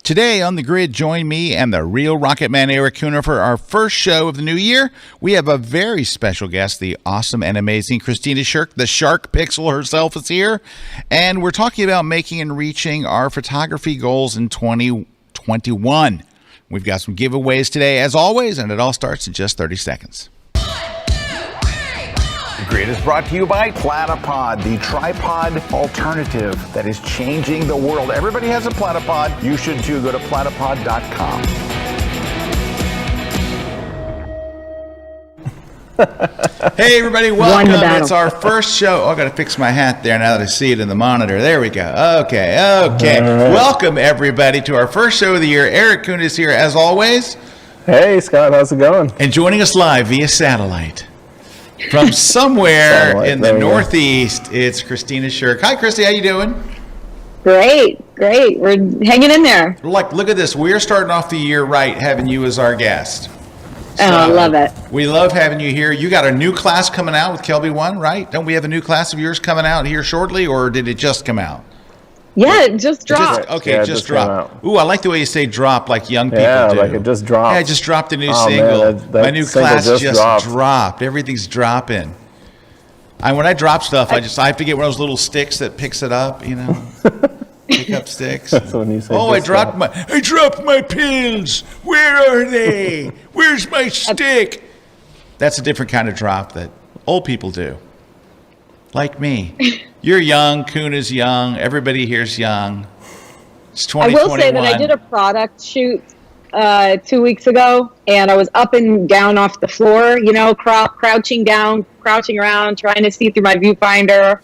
Today on the grid, join me and the real Rocket Man Erik Kuna for our first show of the new year. We have a very special guest, the awesome and amazing Kristi Sherk. The Shark Pixel herself is here. And we're talking about making and reaching our photography goals in 2021. We've got some giveaways today, as always, and it all starts in just 30 seconds. The Grid is brought to you by Platypod, the tripod alternative that is changing the world. Everybody has a Platypod. You should too. Go to platypod.com. Hey, everybody, welcome. It's our first show. Oh, I got to fix my hat there now that I see it in the monitor. There we go. Okay. Right. Welcome, everybody, to our first show of the year. Erik Kuna is here, as always. Hey, Scott, how's it going? And joining us live via satellite from somewhere in the Northeast, it's Kristi Sherk. Hi, Kristi. How you doing? Great. We're hanging in there. Look at this. We're starting off the year right, having you as our guest. So, I love it. We love having you here. You got a new class coming out with Kelby 1, right? Don't we have a new class of yours coming out here shortly, or did it just come out? Yeah, it just dropped. Just dropped. Ooh, I like the way you say drop, like young people do. Yeah, like it just dropped. Yeah, I just dropped a new single. Man, my new class just dropped. Everything's dropping. When I drop stuff, I have to get one of those little sticks that picks it up, pick up sticks. That's when you say I dropped my pins. Where are they? Where's my stick? That's a different kind of drop that old people do. Like me. You're young, Kuna's young, everybody here's young. It's 2021. I will say that I did a product shoot 2 weeks ago, and I was up and down off the floor, crouching down, crouching around, trying to see through my viewfinder.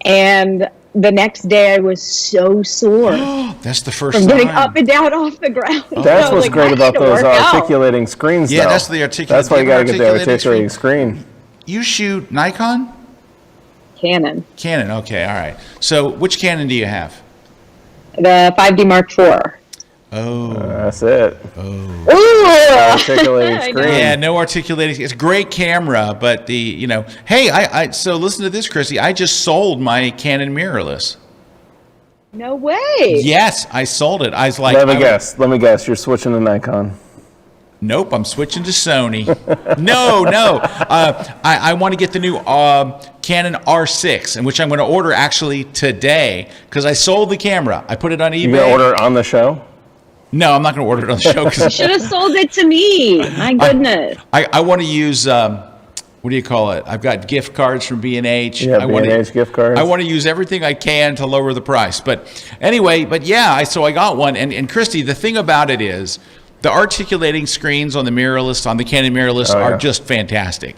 And the next day I was so sore. That's the first from time. getting up and down off the ground. That's what's great about those articulating screens, Yeah, though. that's the articulating. That's why you got to get the articulating screen. You shoot Nikon? Canon, okay, all right. So which Canon do you have? The 5D Mark IV. Oh. That's it. Oh. Ooh. Articulating screen. Yeah, no articulating. It's a great camera, but hey, so listen to this, Kristi. I just sold my Canon mirrorless. No way. Yes, I sold it. I was like, Let me guess. You're switching to Nikon. Nope, I'm switching to Sony. No. I want to get the new Canon R6, and which I'm going to order actually today because I sold the camera. I put it on eBay. You going to order it on the show? No, I'm not going to order it on the show. You should have sold it to me. My goodness. I want to use, what do you call it? I've got gift cards from B&H. Yeah, B&H gift cards. I want to use everything I can to lower the price. But anyway, so I got one. And Kristi, the thing about it is, the articulating screens on the mirrorless, on the Canon mirrorless, are just fantastic.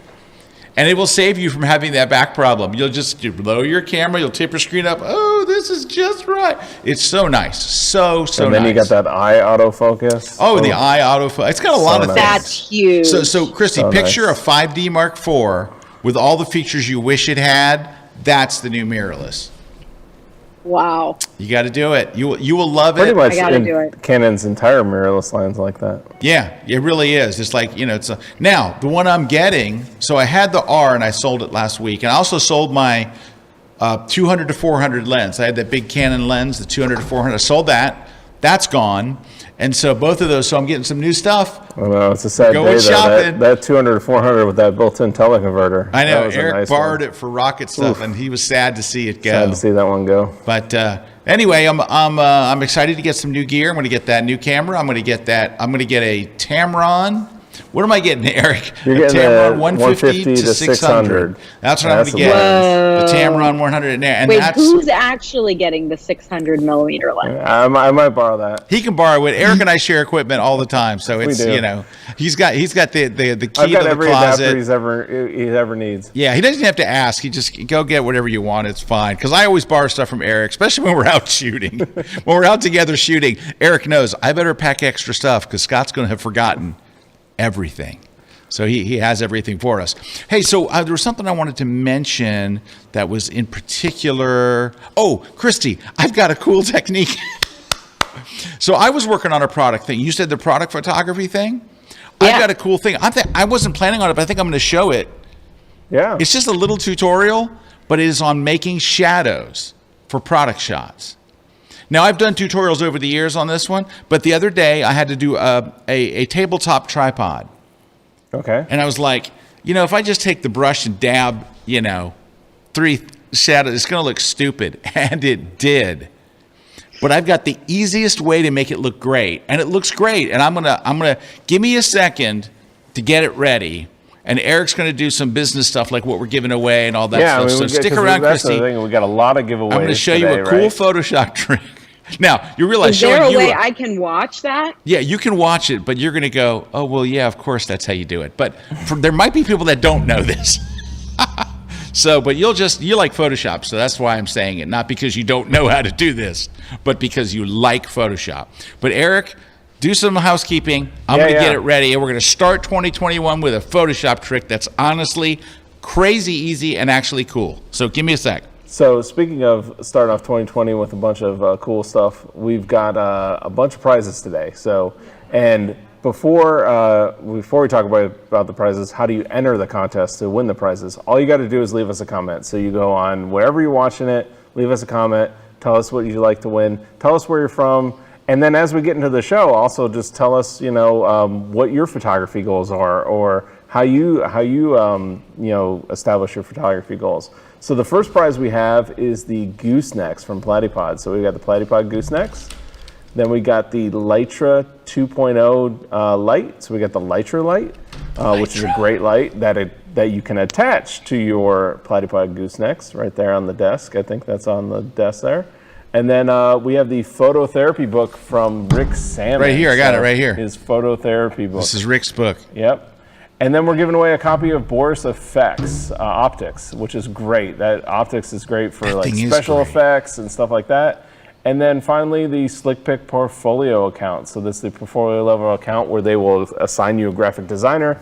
And it will save you from having that back problem. You'll just lower your camera, you'll tip your screen up. Oh, this is just right. It's so nice. So nice. And then you got that eye autofocus. Oh, the eye autofocus. It's got a lot of things. That's huge. So Kristi, picture a 5D Mark IV with all the features you wish it had. That's the new mirrorless. Wow. You got to do it. You will love it. Pretty much I gotta do it. Canon's entire mirrorless line's like that. Yeah, it really is. It's like, now the one I'm getting, so I had the R and I sold it last week. And I also sold my 200 to 400 lens. I had that big Canon lens, the 200 to 400. I sold that. That's gone. And so both of those, so I'm getting some new stuff. I know, it's a sad day, though. That 200 to 400 with that built-in teleconverter. I know, Erik borrowed it for rocket stuff, and he was sad to see it go. Sad to see that one go. But anyway, I'm excited to get some new gear. I'm going to get that new camera. I'm going to get a Tamron. What am I getting, Erik? You're getting Tamron 150 to 600. That's what I'm going to get. The Tamron 100. And wait, who's actually getting the 600 millimeter lens? I might borrow that. He can borrow it. Erik and I share equipment all the time, so it's he's got the key I've got to the every closet. adapter he ever needs. Yeah, he doesn't have to ask. He just go get whatever you want. It's fine. Because I always borrow stuff from Erik, especially when we're out shooting. When we're out together shooting, Erik knows I better pack extra stuff because Scott's going to have forgotten everything. So he has everything for us. Hey, so there was something I wanted to mention that was in particular. Oh, Kristi, I've got a cool technique. So I was working on a product thing. You said the product photography thing? Yeah. I've got a cool thing. I wasn't planning on it, but I think I'm going to show it. Yeah. It's just a little tutorial, but it is on making shadows for product shots. Now, I've done tutorials over the years on this one, but the other day I had to do a tabletop tripod. Okay. And I was like, if I just take the brush and dab, 3 shadows, it's going to look stupid. And it did. But I've got the easiest way to make it look great. And it looks great. And I'm gonna give me a second to get it ready. And Erik's going to do some business stuff like what we're giving away and all that stuff. So stick around, that's Kristi. the thing. We got a lot of giveaways. I'm going to show you a cool Photoshop trick. Now, you realize Is there a way I can watch that? Yeah, you can watch it, but you're going to go, oh, well, yeah, of course, that's how you do it. But there might be people that don't know this. So, but you like Photoshop, so that's why I'm saying it. Not because you don't know how to do this, but because you like Photoshop. But Erik, do some housekeeping. I'm going to get it ready, and we're going to start 2021 with a Photoshop trick that's honestly crazy easy and actually cool. So give me a sec. So speaking of starting off 2020 with a bunch of cool stuff, we've got a bunch of prizes today. So, and before we talk about the prizes, how do you enter the contest to win the prizes? All you got to do is leave us a comment. So you go on wherever you're watching it, leave us a comment, tell us what you'd like to win, tell us where you're from, and then as we get into the show, also just tell us, what your photography goals are, or how you establish your photography goals. So the first prize we have is the goosenecks from Platypod. So we got the Platypod goosenecks. Then we got the Lytra 2.0 light. So we got the Lytra light, which is a great light that you can attach to your Platypod goosenecks right there on the desk. I think that's on the desk there. And then we have the phototherapy book from Rick Salmon. Right here, I got it right here. His phototherapy book. This is Rick's book. Yep. And then we're giving away a copy of Boris Effects Optics, which is great. That optics is great for like special effects and stuff like that. And then finally, the SlickPick portfolio account. So this is the portfolio level account where they will assign you a graphic designer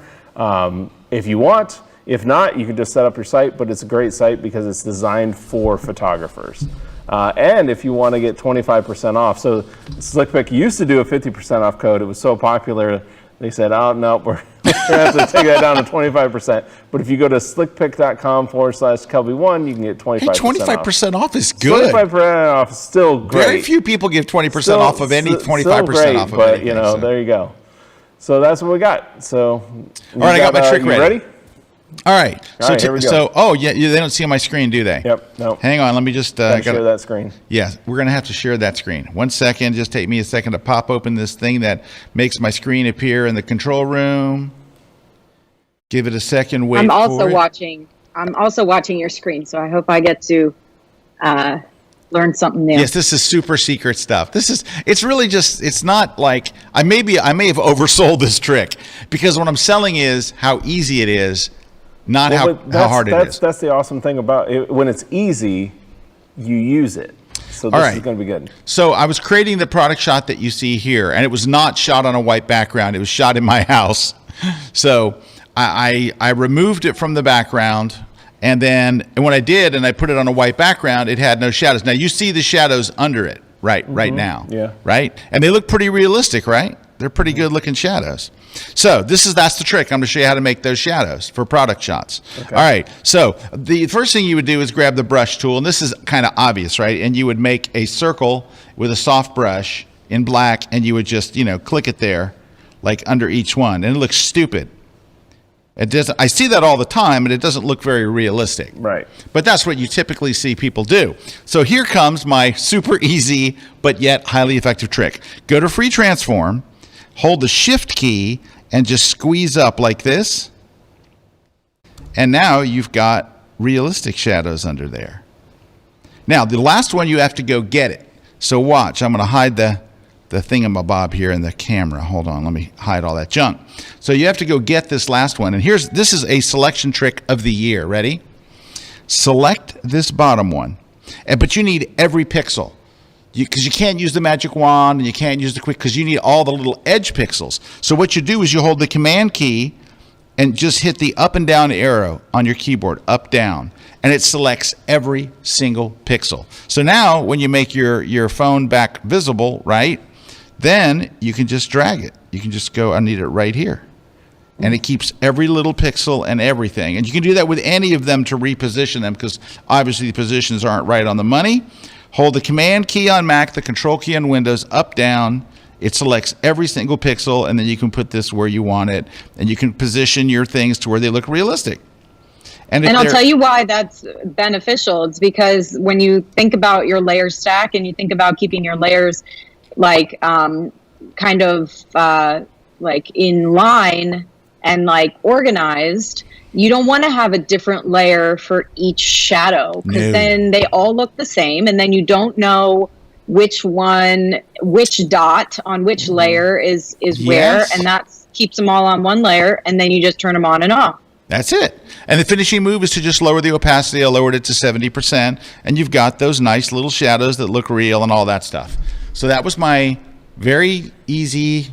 if you want. If not, you can just set up your site, but it's a great site because it's designed for photographers. And if you want to get 25% off. So SlickPick used to do a 50% off code. It was so popular, they said, oh, no, we're going to have to take that down to 25%. But if you go to slickpick.com/Kelby1, you can get 25% off. 25% off is good. 25% off is still great. Very few people give 20% off of any 25% great, off of but, anything. There you go. So that's what we got. So, all right, I got my trick ready. All right. All right, here we go. They don't see on my screen, do they? Yep. No. Hang on. Let me just share that screen. Yeah, we're going to have to share that screen. 1 second. Just take me a second to pop open this thing that makes my screen appear in the control room. Give it a second. Wait. I'm also watching your screen, so I hope I get to learn something new. Yes, this is super secret stuff. It's really just, it's not like, I may have oversold this trick because what I'm selling is how easy it is, not how hard it is. That's the awesome thing about it. When it's easy, you use it. So this is going to be good. So I was creating the product shot that you see here, and it was not shot on a white background. It was shot in my house. So I removed it from the background, and when I did, and I put it on a white background, it had no shadows. Now you see the shadows under it right now. Yeah. Right? And they look pretty realistic, right? They're pretty good looking shadows. So that's the trick. I'm going to show you how to make those shadows for product shots. Okay. All right. So the first thing you would do is grab the brush tool, and this is kind of obvious, right? And you would make a circle with a soft brush in black, and you would just, click it there, like under each one, and it looks stupid. It doesn't. I see that all the time, and it doesn't look very realistic. Right. But that's what you typically see people do. So here comes my super easy but yet highly effective trick. Go to Free Transform, hold the Shift key, and just squeeze up like this. And now you've got realistic shadows under there. Now, the last one, you have to go get it. So watch. I'm going to hide the thingamabob here in the camera. Hold on. Let me hide all that junk. So you have to go get this last one. And this is a selection trick of the year. Ready? Select this bottom one. But you need every pixel. Because you can't use the magic wand and you can't use the quick, because you need all the little edge pixels. So what you do is you hold the command key and just hit the up and down arrow on your keyboard, up, down, and it selects every single pixel. So now when you make your phone back visible, right, then you can just drag it. You can just go, I need it right here. And it keeps every little pixel and everything. And you can do that with any of them to reposition them, because obviously the positions aren't right on the money. Hold the command key on Mac, the control key on Windows, up, down. It selects every single pixel, and then you can put this where you want it, and you can position your things to where they look realistic. And I'll tell you why that's beneficial. It's because when you think about your layer stack and you think about keeping your layers like kind of like in line and like organized, you don't want to have a different layer for each shadow, because then they all look the same, and then you don't know which dot on which layer is where, and that keeps them all on one layer, and then you just turn them on and off. That's it. And the finishing move is to just lower the opacity. I lowered it to 70%, and you've got those nice little shadows that look real and all that stuff. So that was my very easy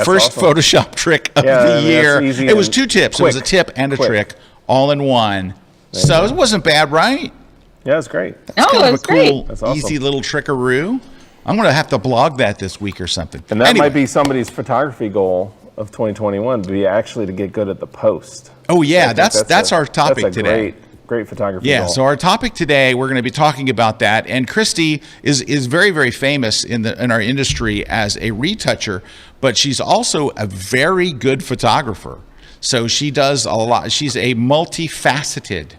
first Photoshop trick of the year. It was 2 tips. It was a tip and a trick all in one. So it wasn't bad, right? Yeah, it's great. That's kind of a cool, easy little trickaroo. I'm going to have to blog that this week or something. And that might be somebody's photography goal of 2021, to be actually to get good at the post. Oh yeah, that's our topic today. Great photography goal. So our topic today, we're going to be talking about that. And Kristi is very, very famous in our industry as a retoucher, but she's also a very good photographer. So she does a lot. She's a multifaceted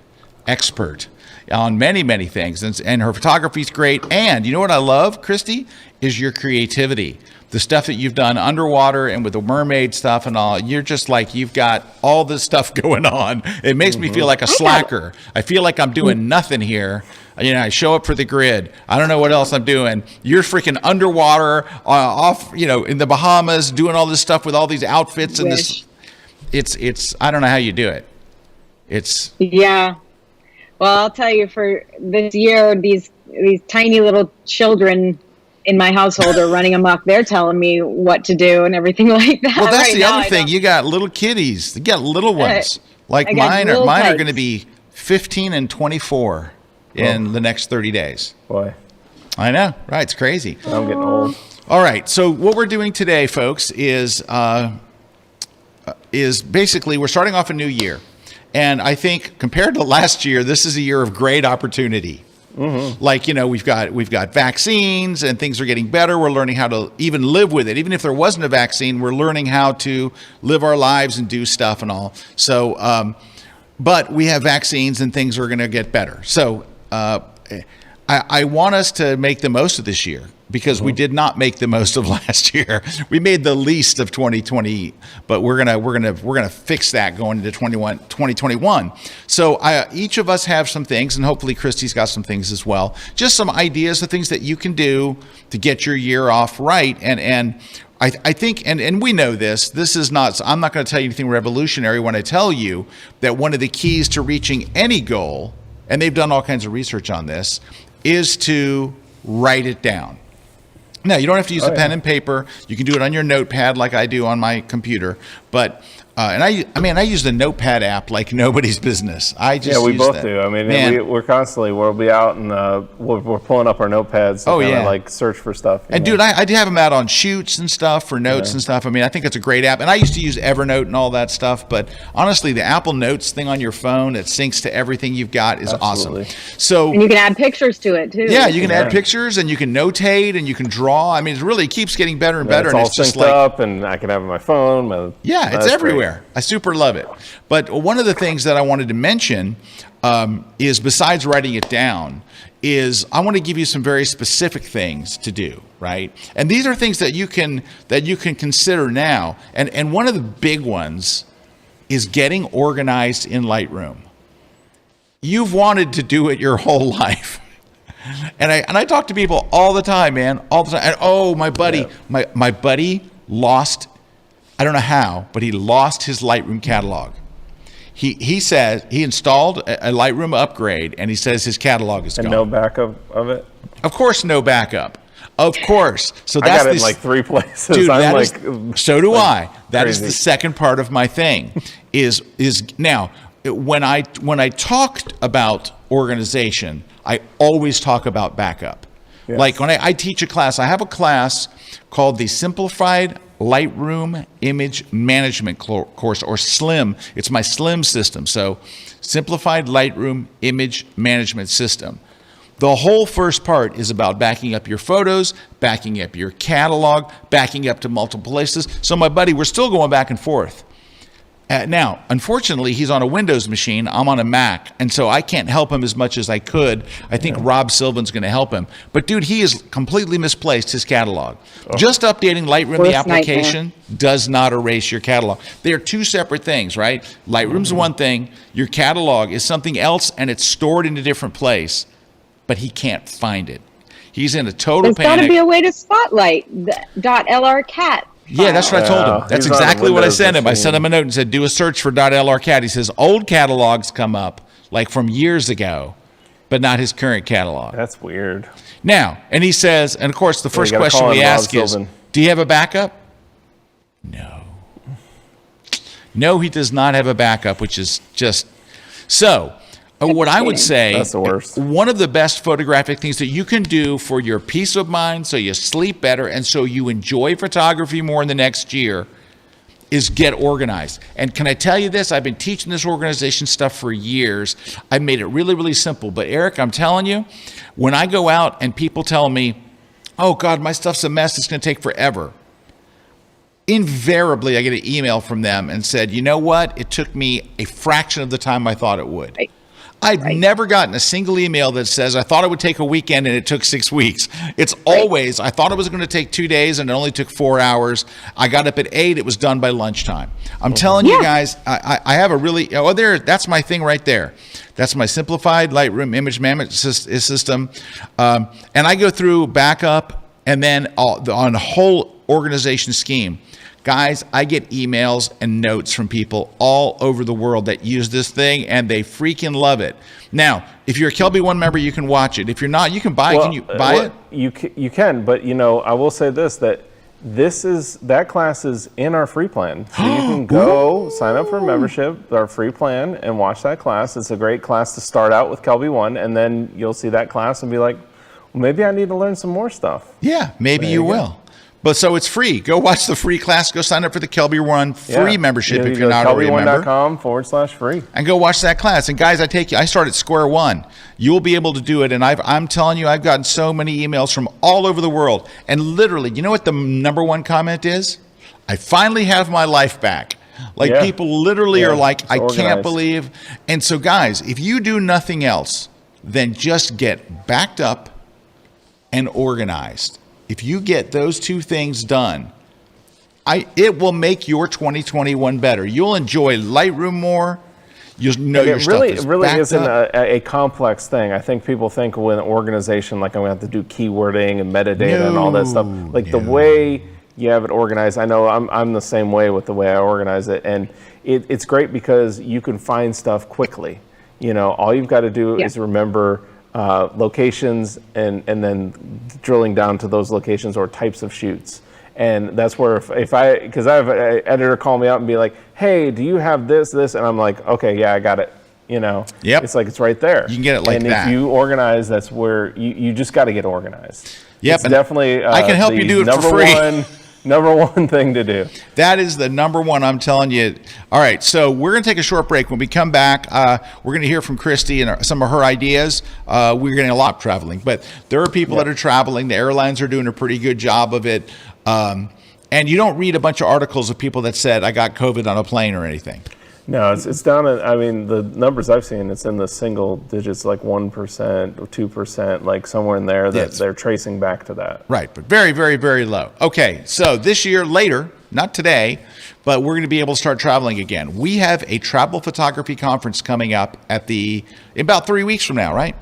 expert on many, many things, and her photography is great. And you know what I love, Kristi, is your creativity. The stuff that you've done underwater and with the mermaid stuff and all, you're just like, you've got all this stuff going on. It makes me feel like a slacker. I feel like I'm doing nothing here. You know, I show up for the grid. I don't know what else I'm doing. You're freaking underwater, off, in the Bahamas, doing all this stuff with all these outfits and this. It's. I don't know how you do it. Yeah. Well, I'll tell you, for this year, these tiny little children in my household are running amok. They're telling me what to do and everything like that. Well, that's the other thing. You got little kiddies. You got little ones. Like mine are going to be 15 and 24 in the next 30 days. Boy. I know, right? It's crazy. I'm getting old. All right. So what we're doing today, folks, is basically we're starting off a new year. And I think compared to last year, this is a year of great opportunity. Mm-hmm. Like, we've got vaccines and things are getting better. We're learning how to even live with it. Even if there wasn't a vaccine, we're learning how to live our lives and do stuff and all. So, but we have vaccines and things are going to get better. So I want us to make the most of this year, because we did not make the most of last year. We made the least of 2020, but we're gonna fix that going into 2021. So each of us have some things, and hopefully Kristi's got some things as well. Just some ideas of things that you can do to get your year off right. And I think, and we know this is not, I'm not going to tell you anything revolutionary when I tell you that one of the keys to reaching any goal, and they've done all kinds of research on this, is to write it down. Now, you don't have to use a pen and paper. You can do it on your notepad like I do on my computer. But and I use the notepad app like nobody's business. We both do. I mean, we're constantly, we'll be out and we're pulling up our notepads to like search for stuff. And dude, I do have them out on shoots and stuff for notes and stuff. I mean, I think it's a great app. And I used to use Evernote and all that stuff. But honestly, the Apple Notes thing on your phone that syncs to everything you've got is awesome. So, and you can add pictures to it too. Yeah, you can add pictures and you can notate and you can draw. I mean, it really keeps getting better and better. It's all synced up, and I can have it on my phone. It's everywhere. I super love it. But one of the things that I wanted to mention is, besides writing it down, is I want to give you some very specific things to do, right? And these are things that you can consider now. And one of the big ones is getting organized in Lightroom. You've wanted to do it your whole life. And I talk to people all the time, man, all the time. And my buddy, my buddy lost, I don't know how, but he lost his Lightroom catalog. He says he installed a Lightroom upgrade, and he says his catalog is gone. And no backup of it? Of course, no backup. Of course. So that's I got it in like 3 places. Dude, so do I. That is the second part of my thing. is now when I talked about organization, I always talk about backup. Yes. Like when I teach a class, I have a class called the Simplified Lightroom Image Management course, or SLIM. It's my SLIM system. So Simplified Lightroom Image Management System. The whole first part is about backing up your photos, backing up your catalog, backing up to multiple places. So my buddy, we're still going back and forth. Now, unfortunately, he's on a Windows machine. I'm on a Mac, and so I can't help him as much as I could. I think Rob Sylvan's going to help him. But, dude, he has completely misplaced his catalog. Just updating Lightroom, the application, does not erase your catalog. They are two separate things, right? Lightroom's one thing. Your catalog is something else, and it's stored in a different place. But he can't find it. He's in a total panic. There's got to be a way to spotlight the .lrcat. Yeah, that's what I told him. That's exactly what I sent him. I sent him a note and said, do a search for .lrcat. He says, old catalogs come up, like from years ago, but not his current catalog. That's weird. Now, and he says, and of course, the first question we ask is, do you have a backup? No. No, he does not have a backup, which is just... So... what I would say, that's the worst. One of the best photographic things that you can do for your peace of mind, so you sleep better and so you enjoy photography more in the next year, is get organized. And can I tell you this? I've been teaching this organization stuff for years. I've made it really, really simple. But Erik, I'm telling you, when I go out and people tell me, oh God, my stuff's a mess, it's going to take forever. Invariably, I get an email from them and said, you know what? It took me a fraction of the time I thought it would. Right. I've never gotten a single email that says, I thought it would take a weekend and it took 6 weeks. It's always, I thought it was going to take 2 days and it only took 4 hours. I got up at 8, it was done by lunchtime. I'm telling you guys, I have a really, that's my thing right there. That's my simplified Lightroom image management system. And I go through backup and then on a whole organization scheme. Guys, I get emails and notes from people all over the world that use this thing, and they freaking love it. Now, if you're a Kelby One member, you can watch it. If you're not, you can buy it. Can you buy it? You can, but I will say this, that class is in our free plan. So you can go sign up for a membership, our free plan, and watch that class. It's a great class to start out with Kelby One, and then you'll see that class and be like, well, maybe I need to learn some more stuff. Yeah, maybe you will. But so it's free. Go watch the free class. Go sign up for the Kelby One free membership if you're not already a member. Kelby1.com/free. And go watch that class. And guys, I start at square one. You'll be able to do it. And I'm telling you, I've gotten so many emails from all over the world. And literally, you know what the number one comment is? I finally have my life back. Like people literally are like, I can't believe. And so guys, if you do nothing else, then just get backed up and organized. If you get those two things done, it will make your 2021 better. You'll enjoy Lightroom more. You'll know your stuff is It really isn't a a complex thing. I think people think with an organization, like I'm going to have to do keywording and metadata and all that stuff. Like the way you have it organized, I know I'm the same way with the way I organize it. And it's great because you can find stuff quickly. All you've got to do is remember locations and then drilling down to those locations or types of shoots. And that's where because I have an editor call me up and be like, hey, do you have this? And I'm like, okay, yeah, I got it. It's like, it's right there. You can get it like that. And if you organize, that's where you just got to get organized. Yep. It's definitely I can help you do it for free. Number one thing to do. That is the number one, I'm telling you. All right, so we're going to take a short break. When we come back, we're going to hear from Kristi and some of her ideas. We're getting a lot of traveling, but there are people that are traveling. The airlines are doing a pretty good job of it. And you don't read a bunch of articles of people that said, I got COVID on a plane or anything. No, it's down. The numbers I've seen, it's in the single digits, like 1% or 2%, like somewhere in there that they're tracing back to that. Right, but very, very, very low. Okay, so this year, later, not today, but we're going to be able to start traveling again. We have a travel photography conference coming up in about 3 weeks from now, right?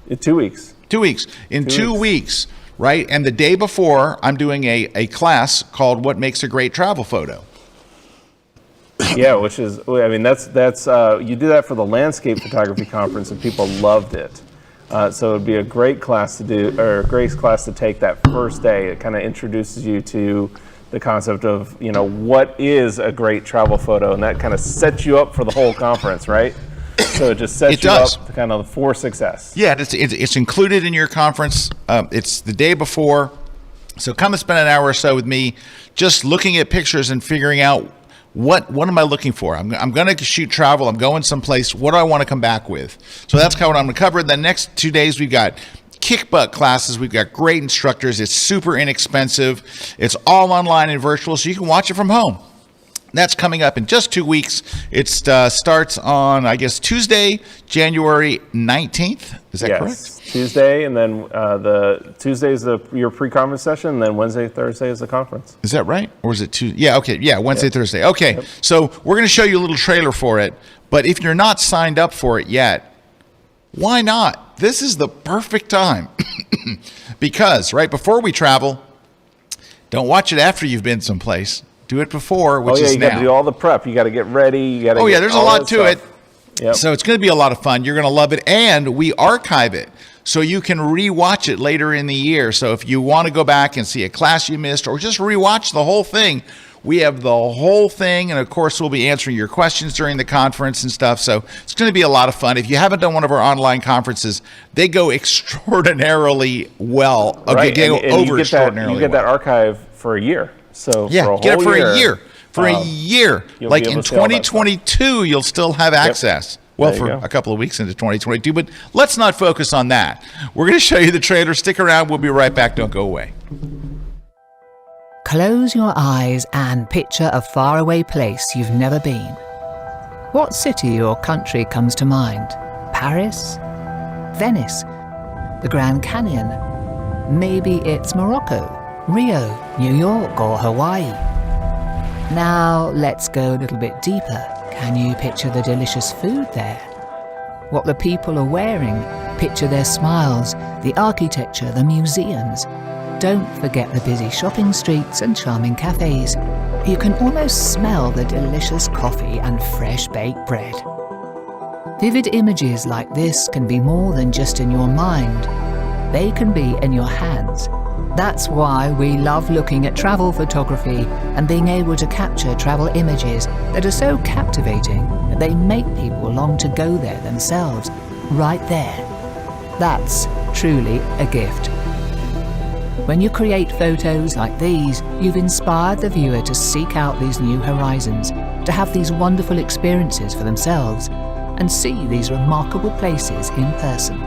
In 2 weeks. 2 weeks. In 2 weeks, right? And the day before, I'm doing a class called What Makes a Great Travel Photo. Yeah, which is, that's you do that for the landscape photography conference, and people loved it. So it'd be a great class to do, or a great class to take that first day. It kind of introduces you to the concept of, what is a great travel photo, and that kind of sets you up for the whole conference, right? So it just sets you up to kind of for success. Yeah, it's included in your conference. It's the day before. So come and spend an hour or so with me just looking at pictures and figuring out what am I looking for? I'm going to shoot travel. I'm going someplace. What do I want to come back with? So that's kind of what I'm going to cover. The next 2 days, we've got kick butt classes. We've got great instructors. It's super inexpensive. It's all online and virtual, so you can watch it from home. That's coming up in just 2 weeks. It starts on, I guess, Tuesday, January 19th. Is that correct? Yes, Tuesday, and then the Tuesday is your pre-conference session, and then Wednesday, Thursday is the conference. Is that right? Or is it Tuesday? Yeah, okay. Yeah, Wednesday, Thursday. Okay, so we're going to show you a little trailer for it, but if you're not signed up for it yet, why not? This is the perfect time. Because right before we travel, don't watch it after you've been someplace. Do it before, which is now. You got to do all the prep. You got to get ready. You got to. There's a lot to it. Yep. So it's going to be a lot of fun. You're going to love it, and we archive it so you can rewatch it later in the year. So if you want to go back and see a class you missed, or just rewatch the whole thing, we have the whole thing, and of course we'll be answering your questions during the conference and stuff. So it's going to be a lot of fun. If you haven't done one of our online conferences, they go extraordinarily well. Right. They go over extraordinarily well. You get that archive for a year. So yeah, for a get it for whole a year. For a year. Like in 2022, you'll still have access. Well, for a couple of weeks into 2022, but let's not focus on that. We're going to show you the trailer. Stick around. We'll be right back. Don't go away. Close your eyes and picture a faraway place you've never been. What city or country comes to mind? Paris? Venice? The Grand Canyon? Maybe it's Morocco, Rio, New York, or Hawaii. Now let's go a little bit deeper. Can you picture the delicious food there? What the people are wearing? Picture their smiles, the architecture, the museums. Don't forget the busy shopping streets and charming cafes. You can almost smell the delicious coffee and fresh baked bread. Vivid images like this can be more than just in your mind. They can be in your hands. That's why we love looking at travel photography and being able to capture travel images that are so captivating that they make people long to go there themselves, right there. That's truly a gift. When you create photos like these, you've inspired the viewer to seek out these new horizons, to have these wonderful experiences for themselves, and see these remarkable places in person.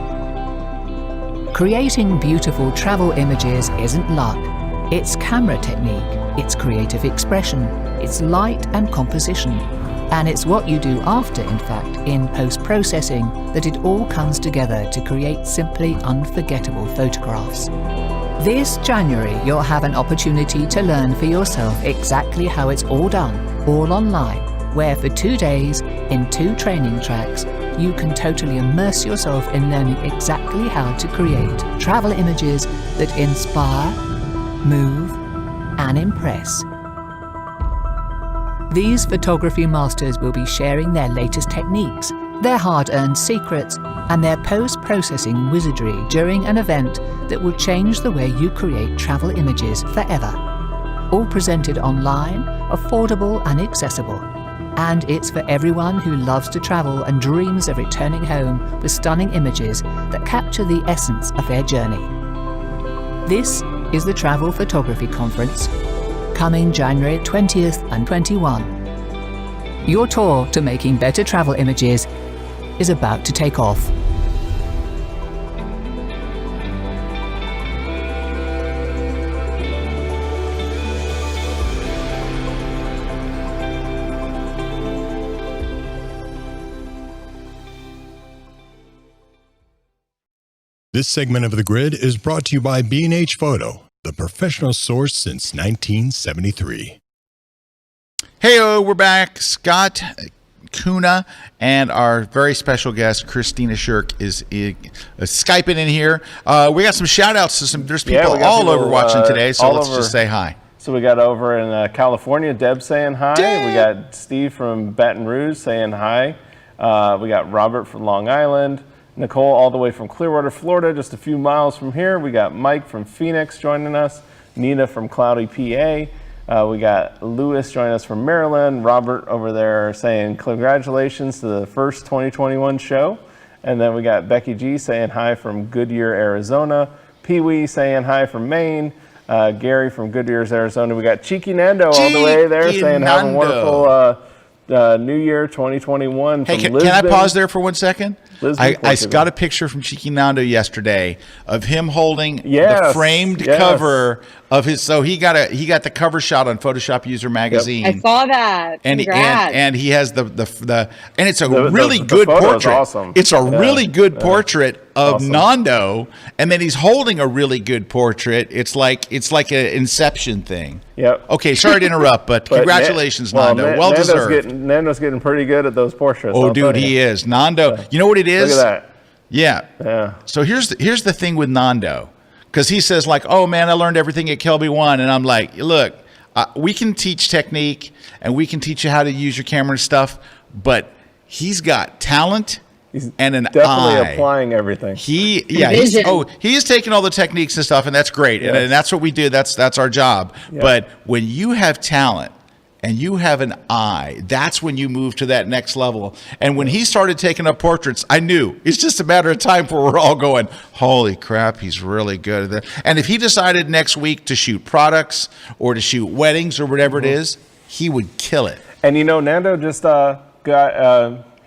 Creating beautiful travel images isn't luck. It's camera technique, it's creative expression, it's light and composition. And it's what you do after, in fact, in post-processing, that it all comes together to create simply unforgettable photographs. This January, you'll have an opportunity to learn for yourself exactly how it's all done, all online, where for 2 days, in 2 training tracks, you can totally immerse yourself in learning exactly how to create travel images that inspire, move, and impress. These photography masters will be sharing their latest techniques, their hard-earned secrets, and their post-processing wizardry during an event that will change the way you create travel images forever. All presented online, affordable and accessible. And it's for everyone who loves to travel and dreams of returning home with stunning images that capture the essence of their journey. This is the Travel Photography Conference, coming January 20th and 21. Your tour to making better travel images is about to take off. This segment of The Grid is brought to you by B&H Photo, the professional source since 1973. Hey, we're back. Scott, Kuna, and our very special guest, Christina Sherk, is Skyping in here. We got some shout-outs to there's people all over watching today, so let's just say hi. So we got over in California, Deb saying hi. Deb. We got Steve from Baton Rouge saying hi. We got Robert from Long Island. Nicole all the way from Clearwater, Florida, just a few miles from here. We got Mike from Phoenix joining us, Nina from Cloudy, PA. We got Lewis joining us from Maryland, Robert over there saying congratulations to the first 2021 show. And then we got Becky G saying hi from Goodyear, Arizona, Pee Wee saying hi from Maine, Gary from Goodyear's, Arizona. We got Cheeky Nando all the way there saying have a wonderful New Year 2021 from Hey, Lisbon. can I pause there for 1 second? Lisbon, I got a picture from Cheeky Nando yesterday of him holding the Yes, framed yes. cover of his. So he got the cover shot on Photoshop User Magazine. I saw that. Congrats. And he has the and it's a really good photo is portrait. awesome. It's a really good portrait of Awesome. Nando, and then he's holding a really good portrait. It's like an Inception thing. Yep. Okay, sorry to interrupt, but congratulations, Nando. Well deserved. Nando's getting pretty good at those portraits. Oh, I'll dude, tell you. he is. Nando, you know what it is? Look at that. Yeah. Yeah. So here's the thing with Nando, because he says like, "Oh man, I learned everything at Kelby 1," and I'm like, "Look, we can teach technique and we can teach you how to use your camera and stuff, but he's got talent and an Definitely eye. applying everything. He is taking all the techniques and stuff, and that's great, Yes. and that's what we do. That's our job. Yeah. But when you have talent and you have an eye, that's when you move to that next level. And when he started taking up portraits, I knew it's just a matter of time before we're all going, holy crap, he's really good at that. And if he decided next week to shoot products or to shoot weddings or whatever it is, he would kill it. And Nando just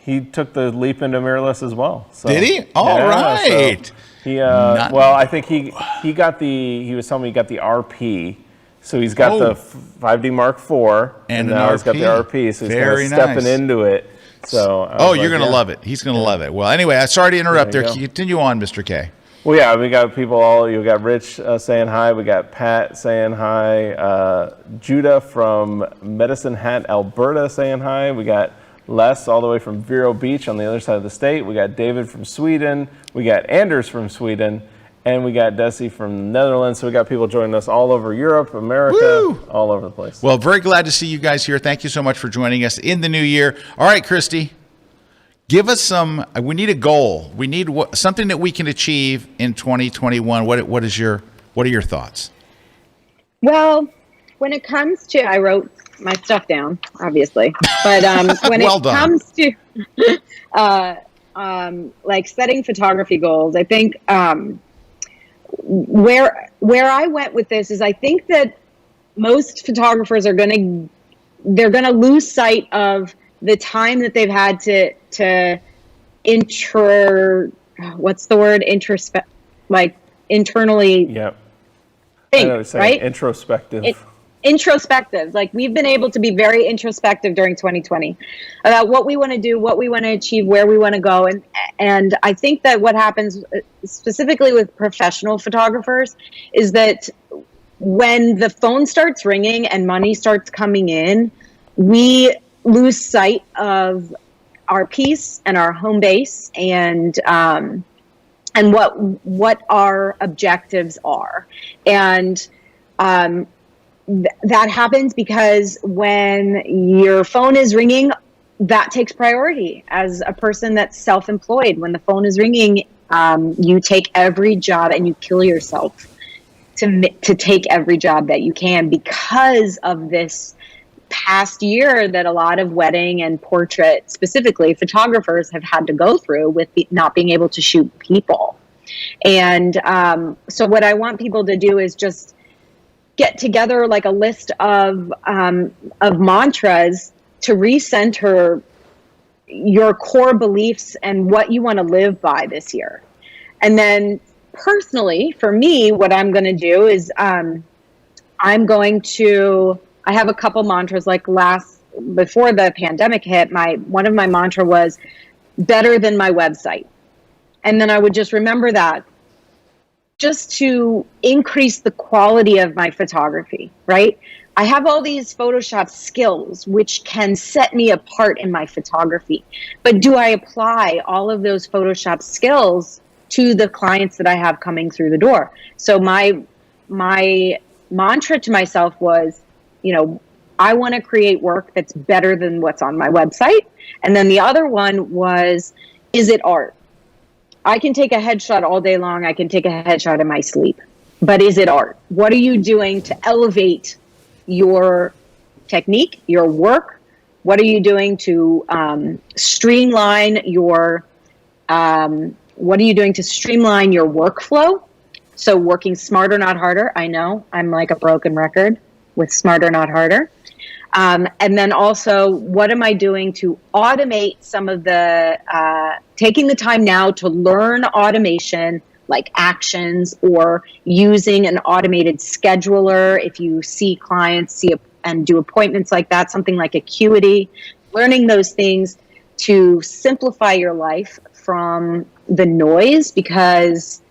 he took the leap into mirrorless as well. So, Did he? All right. So he well, I think he got he was telling me he got the RP. So he's got the 5D Mark IV, and now he's got the RP. So he's kind of stepping into it. So you're going to love it. He's going to love it. Well, anyway, I'm sorry to interrupt there. Continue on, Mr. K. Well, yeah, we got people you got Rich saying hi. We got Pat saying hi. Judah from Medicine Hat, Alberta saying hi. We got Les all the way from Vero Beach on the other side of the state. We got David from Sweden. We got Anders from Sweden. And we got Desi from the Netherlands. So we got people joining us all over Europe, America, all over the place. Well, very glad to see you guys here. Thank you so much for joining us in the new year. All right, Kristi, give us we need a goal. We need something that we can achieve in 2021. What are your thoughts? Well, when it comes to, I wrote my stuff down, obviously, but when it comes to like setting photography goals, I think where I went with this is I think that most photographers are going to lose sight of the time that they've had to internally think, right? Introspective. Like, we've been able to be very introspective during 2020 about what we want to do, what we want to achieve, where we want to go. And I think that what happens specifically with professional photographers is that when the phone starts ringing and money starts coming in, we lose sight of our peace and our home base and what our objectives are. And that happens because when your phone is ringing, that takes priority. As a person that's self-employed, when the phone is ringing, you take every job and you kill yourself to take every job that you can, because of this past year that a lot of wedding and portrait, specifically photographers, have had to go through with not being able to shoot people. And so what I want people to do is just get together like a list of mantras to recenter your core beliefs and what you want to live by this year. And then personally, for me, what I'm going to do is I have a couple mantras. Like before the pandemic hit, one of my mantra was better than my website. And then I would just remember that, just to increase the quality of my photography, right? I have all these Photoshop skills which can set me apart in my photography. But do I apply all of those Photoshop skills to the clients that I have coming through the door? So my mantra to myself was, I want to create work that's better than what's on my website. And then the other one was, is it art? I can take a headshot all day long. I can take a headshot in my sleep. But is it art? What are you doing to elevate your technique, your work? What are you doing to streamline your workflow So working smarter, not harder. I know I'm like a broken record with smarter, not harder. And then also, what am I doing to automate some of the, taking the time now to learn automation, like actions, or using an automated scheduler if you see clients, and do appointments like that, something like Acuity, learning those things to simplify your life from the noise, because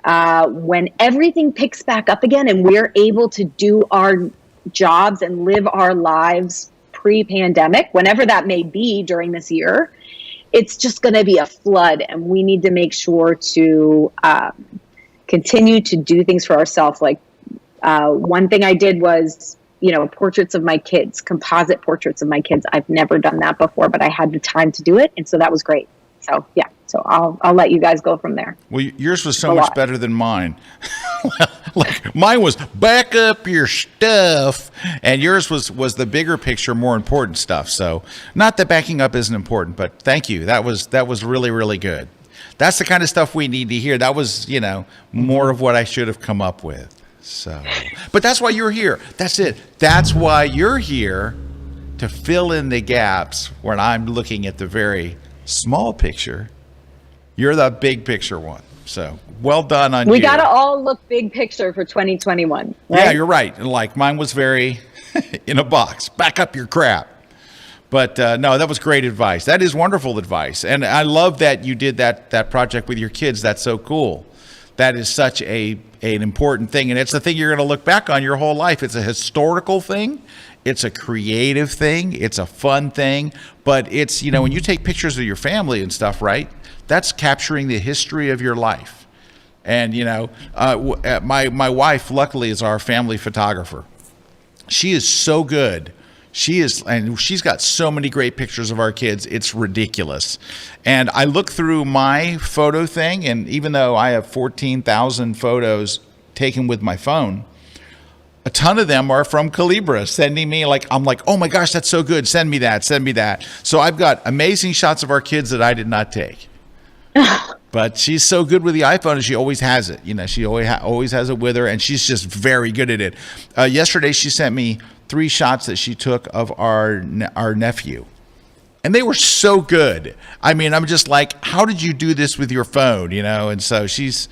when everything picks back up again and we're able to do our jobs and live our lives pre-pandemic, whenever that may be during this year, it's just going to be a flood, and we need to make sure to continue to do things for ourselves. Like one thing I did was, portraits of my kids, composite portraits of my kids. I've never done that before, but I had the time to do it, and so that was great. So yeah, so I'll let you guys go from there. Well, yours was so much better than mine. Like mine was back up your stuff, and yours was the bigger picture, more important stuff. So not that backing up isn't important, but thank you. That was really, really good. That's the kind of stuff we need to hear. That was, more of what I should have come up with. So, but that's why you're here. That's it. That's why you're here, to fill in the gaps when I'm looking at the very small picture. You're the big picture one. So well done on you. We got to all look big picture for 2021. Right? Yeah, you're right. Like mine was very in a box. Back up your crap. But no, that was great advice. That is wonderful advice. And I love that you did that project with your kids. That's so cool. That is such an important thing. And it's the thing you're going to look back on your whole life. It's a historical thing. It's a creative thing. It's a fun thing. But it's, when you take pictures of your family and stuff, right? That's capturing the history of your life. And, my wife, luckily, is our family photographer. She is so good. And she's got so many great pictures of our kids. It's ridiculous. And I look through my photo thing, and even though I have 14,000 photos taken with my phone, a ton of them are from Calibra sending me I'm like, oh my gosh, that's so good. Send me that. So I've got amazing shots of our kids that I did not take. But she's so good with the iPhone, and she always has it. She always has it with her, and she's just very good at it. Yesterday, she sent me 3 shots that she took of our nephew, and they were so good. I mean, I'm just like, how did you do this with your phone? And so she's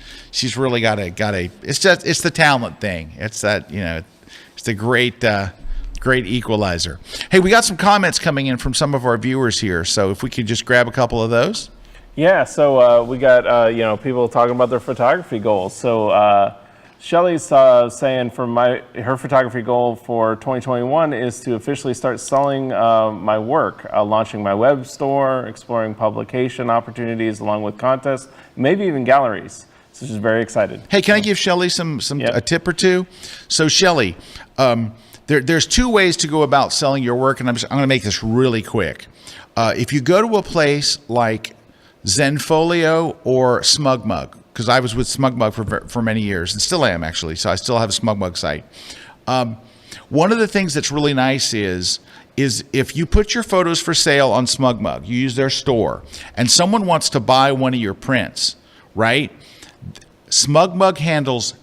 really got a. It's the talent thing. It's that it's the great equalizer. Hey, we got some comments coming in from some of our viewers here, so if we could just grab a couple of those. Yeah, so we got people talking about their photography goals. So Shelly's saying her photography goal for 2021 is to officially start selling my work, launching my web store, exploring publication opportunities along with contests, maybe even galleries. So she's very excited. Hey, can I give Shelly a tip or two? So Shelly, there's 2 ways to go about selling your work, and I'm going to make this really quick. If you go to a place like Zenfolio or SmugMug, because I was with SmugMug for many years, and still am actually, so I still have a SmugMug site. One of the things that's really nice is if you put your photos for sale on SmugMug, you use their store, and someone wants to buy one of your prints, right? SmugMug handles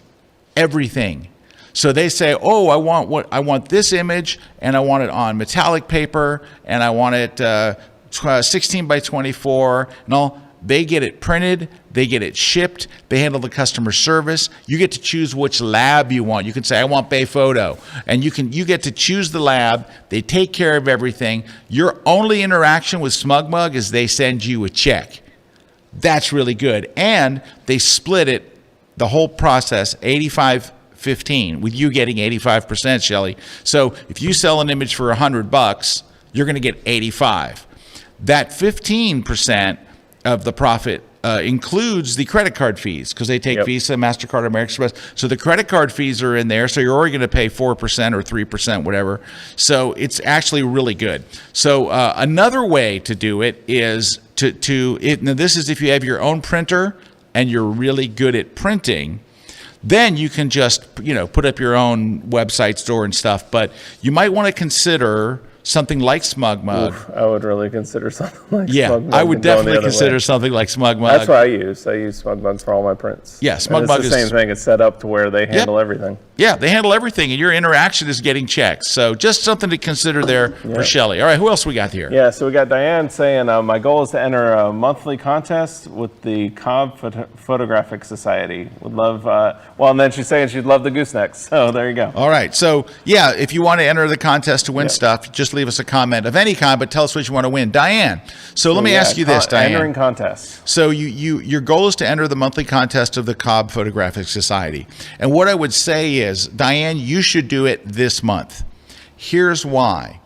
everything. So they say, oh, I want this image, and I want it on metallic paper, and I want it 16 by 24 and all. They get it printed, they get it shipped, they handle the customer service. You get to choose which lab you want. You can say, I want Bay Photo, and you get to choose the lab. They take care of everything. Your only interaction with SmugMug is they send you a check. That's really good. And they split it, the whole process, 85-15, with you getting 85%, Shelly. So if you sell an image for $100, you're going to get 85. That 15% of the profit includes the credit card fees, because they take Visa, MasterCard, American Express. So the credit card fees are in there. So you're already going to pay 4% or 3%, whatever. So it's actually really good. So another way to do it is now this is if you have your own printer and you're really good at printing. Then you can just put up your own website store and stuff. But you might want to consider something like Smug Mug. Oof, I would really consider something like Yeah, Smug Mug. I would and going the definitely other consider way. something like Smug Mug. That's what I use. I use Smug Mug for all my prints. Yeah, Smug and Mug it's is the same thing. It's set up to where they handle everything. Yeah, they handle everything, and your interaction is getting checked. So just something to consider there for Shelly. All right, who else we got here? Yeah, so we got Diane saying, my goal is to enter a monthly contest with the Cobb Photographic Society. Would love, and then she's saying she'd love the goosenecks. So there you go. All right, so yeah, if you want to enter the contest to win stuff, just leave us a comment of any kind, but tell us what you want to win. Diane, so let me ask you this, Diane. Entering contests. So your goal is to enter the monthly contest of the Cobb Photographic Society. And what I would say is, Diane, you should do it this month. Here's why.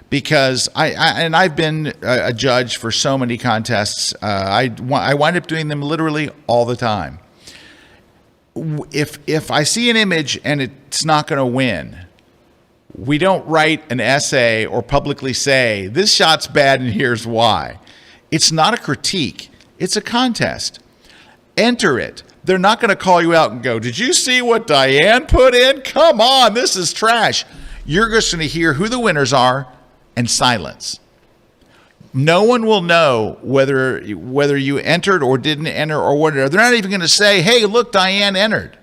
Because I've been a judge for so many contests. I wind up doing them literally all the time. If I see an image and it's not going to win, we don't write an essay or publicly say, this shot's bad and here's why. It's not a critique. It's a contest. Enter it. They're not going to call you out and go, did you see what Diane put in? Come on, this is trash. You're just going to hear who the winners are and silence. No one will know whether you entered or didn't enter or whatever. They're not even going to say, hey, look, Diane entered.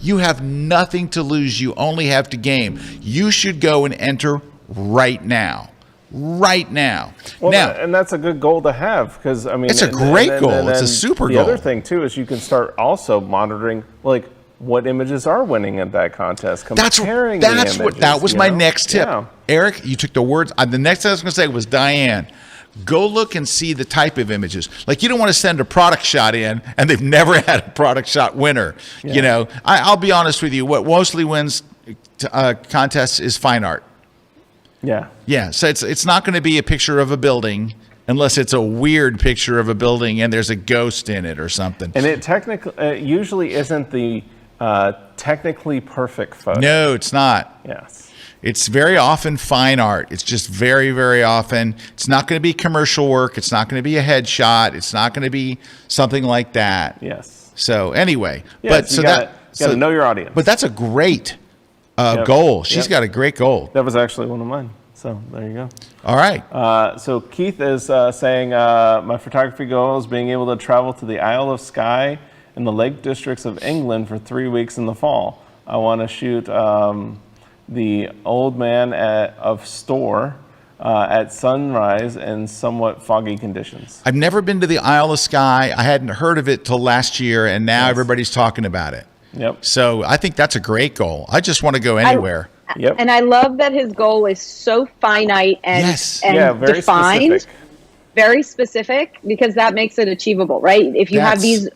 You have nothing to lose. You only have to gain. You should go and enter right now. Right now. Well, now, and that's a good goal to have because, I mean, it's a great goal. It's a super goal. The other thing, too, is you can start also monitoring, like, what images are winning at that contest. Comparing that was my next tip. Yeah. Eric, you took the words. The next thing I was going to say was, Diane, go look and see the type of images. Like, you don't want to send a product shot in and they've never had a product shot winner. Yeah. You know, I'll be honest with you. What mostly wins contests is fine art. Yeah. Yeah. So it's not going to be a picture of a building unless it's a weird picture of a building and there's a ghost in it or something. And it usually isn't the technically perfect photo. No, it's not. Yes. It's very often fine art. It's just very, very often. It's not going to be commercial work. It's not going to be a headshot. It's not going to be something like that. Yes. So anyway, yes, you got to know your audience. But that's a great goal. She's got a great goal. That was actually one of mine. So there you go. All right. So Keith is saying, my photography goal is being able to travel to the Isle of Skye in the Lake Districts of England for 3 weeks in the fall. I want to shoot the old man of Store at sunrise in somewhat foggy conditions. I've never been to the Isle of Skye. I hadn't heard of it till last year, and now everybody's talking about it. Yep. So I think that's a great goal. I just want to go anywhere. Yep. And I love that his goal is so finite and, very defined. Specific. Very specific, because that makes it achievable, right? If you have these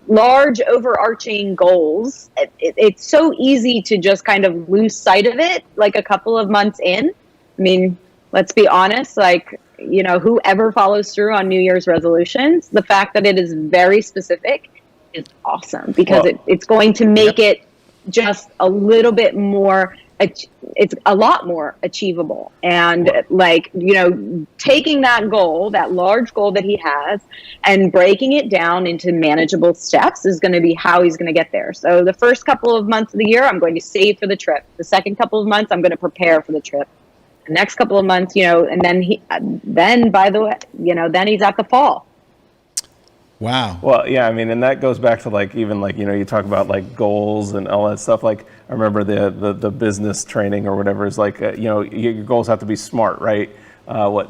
large overarching goals, it's so easy to just kind of lose sight of it like a couple of months in. I mean, let's be honest, like, you know, whoever follows through on New Year's resolutions, the fact that it is very specific is awesome, because it's going to make it just a little bit more, it's a lot more achievable. And like, you know, taking that goal, that large goal that he has, and breaking it down into manageable steps is going to be how he's going to get there. So the first couple of months of the year, I'm going to save for the trip. The second couple of months, I'm going to prepare for the trip. The next couple of months, you know, and then by the way, you know, then he's at the fall. Wow. Well, yeah, I mean, and that goes back to like, even like, you know, you talk about like goals and all that stuff. Like, I remember the business training or whatever is like, you know, your goals have to be SMART, right?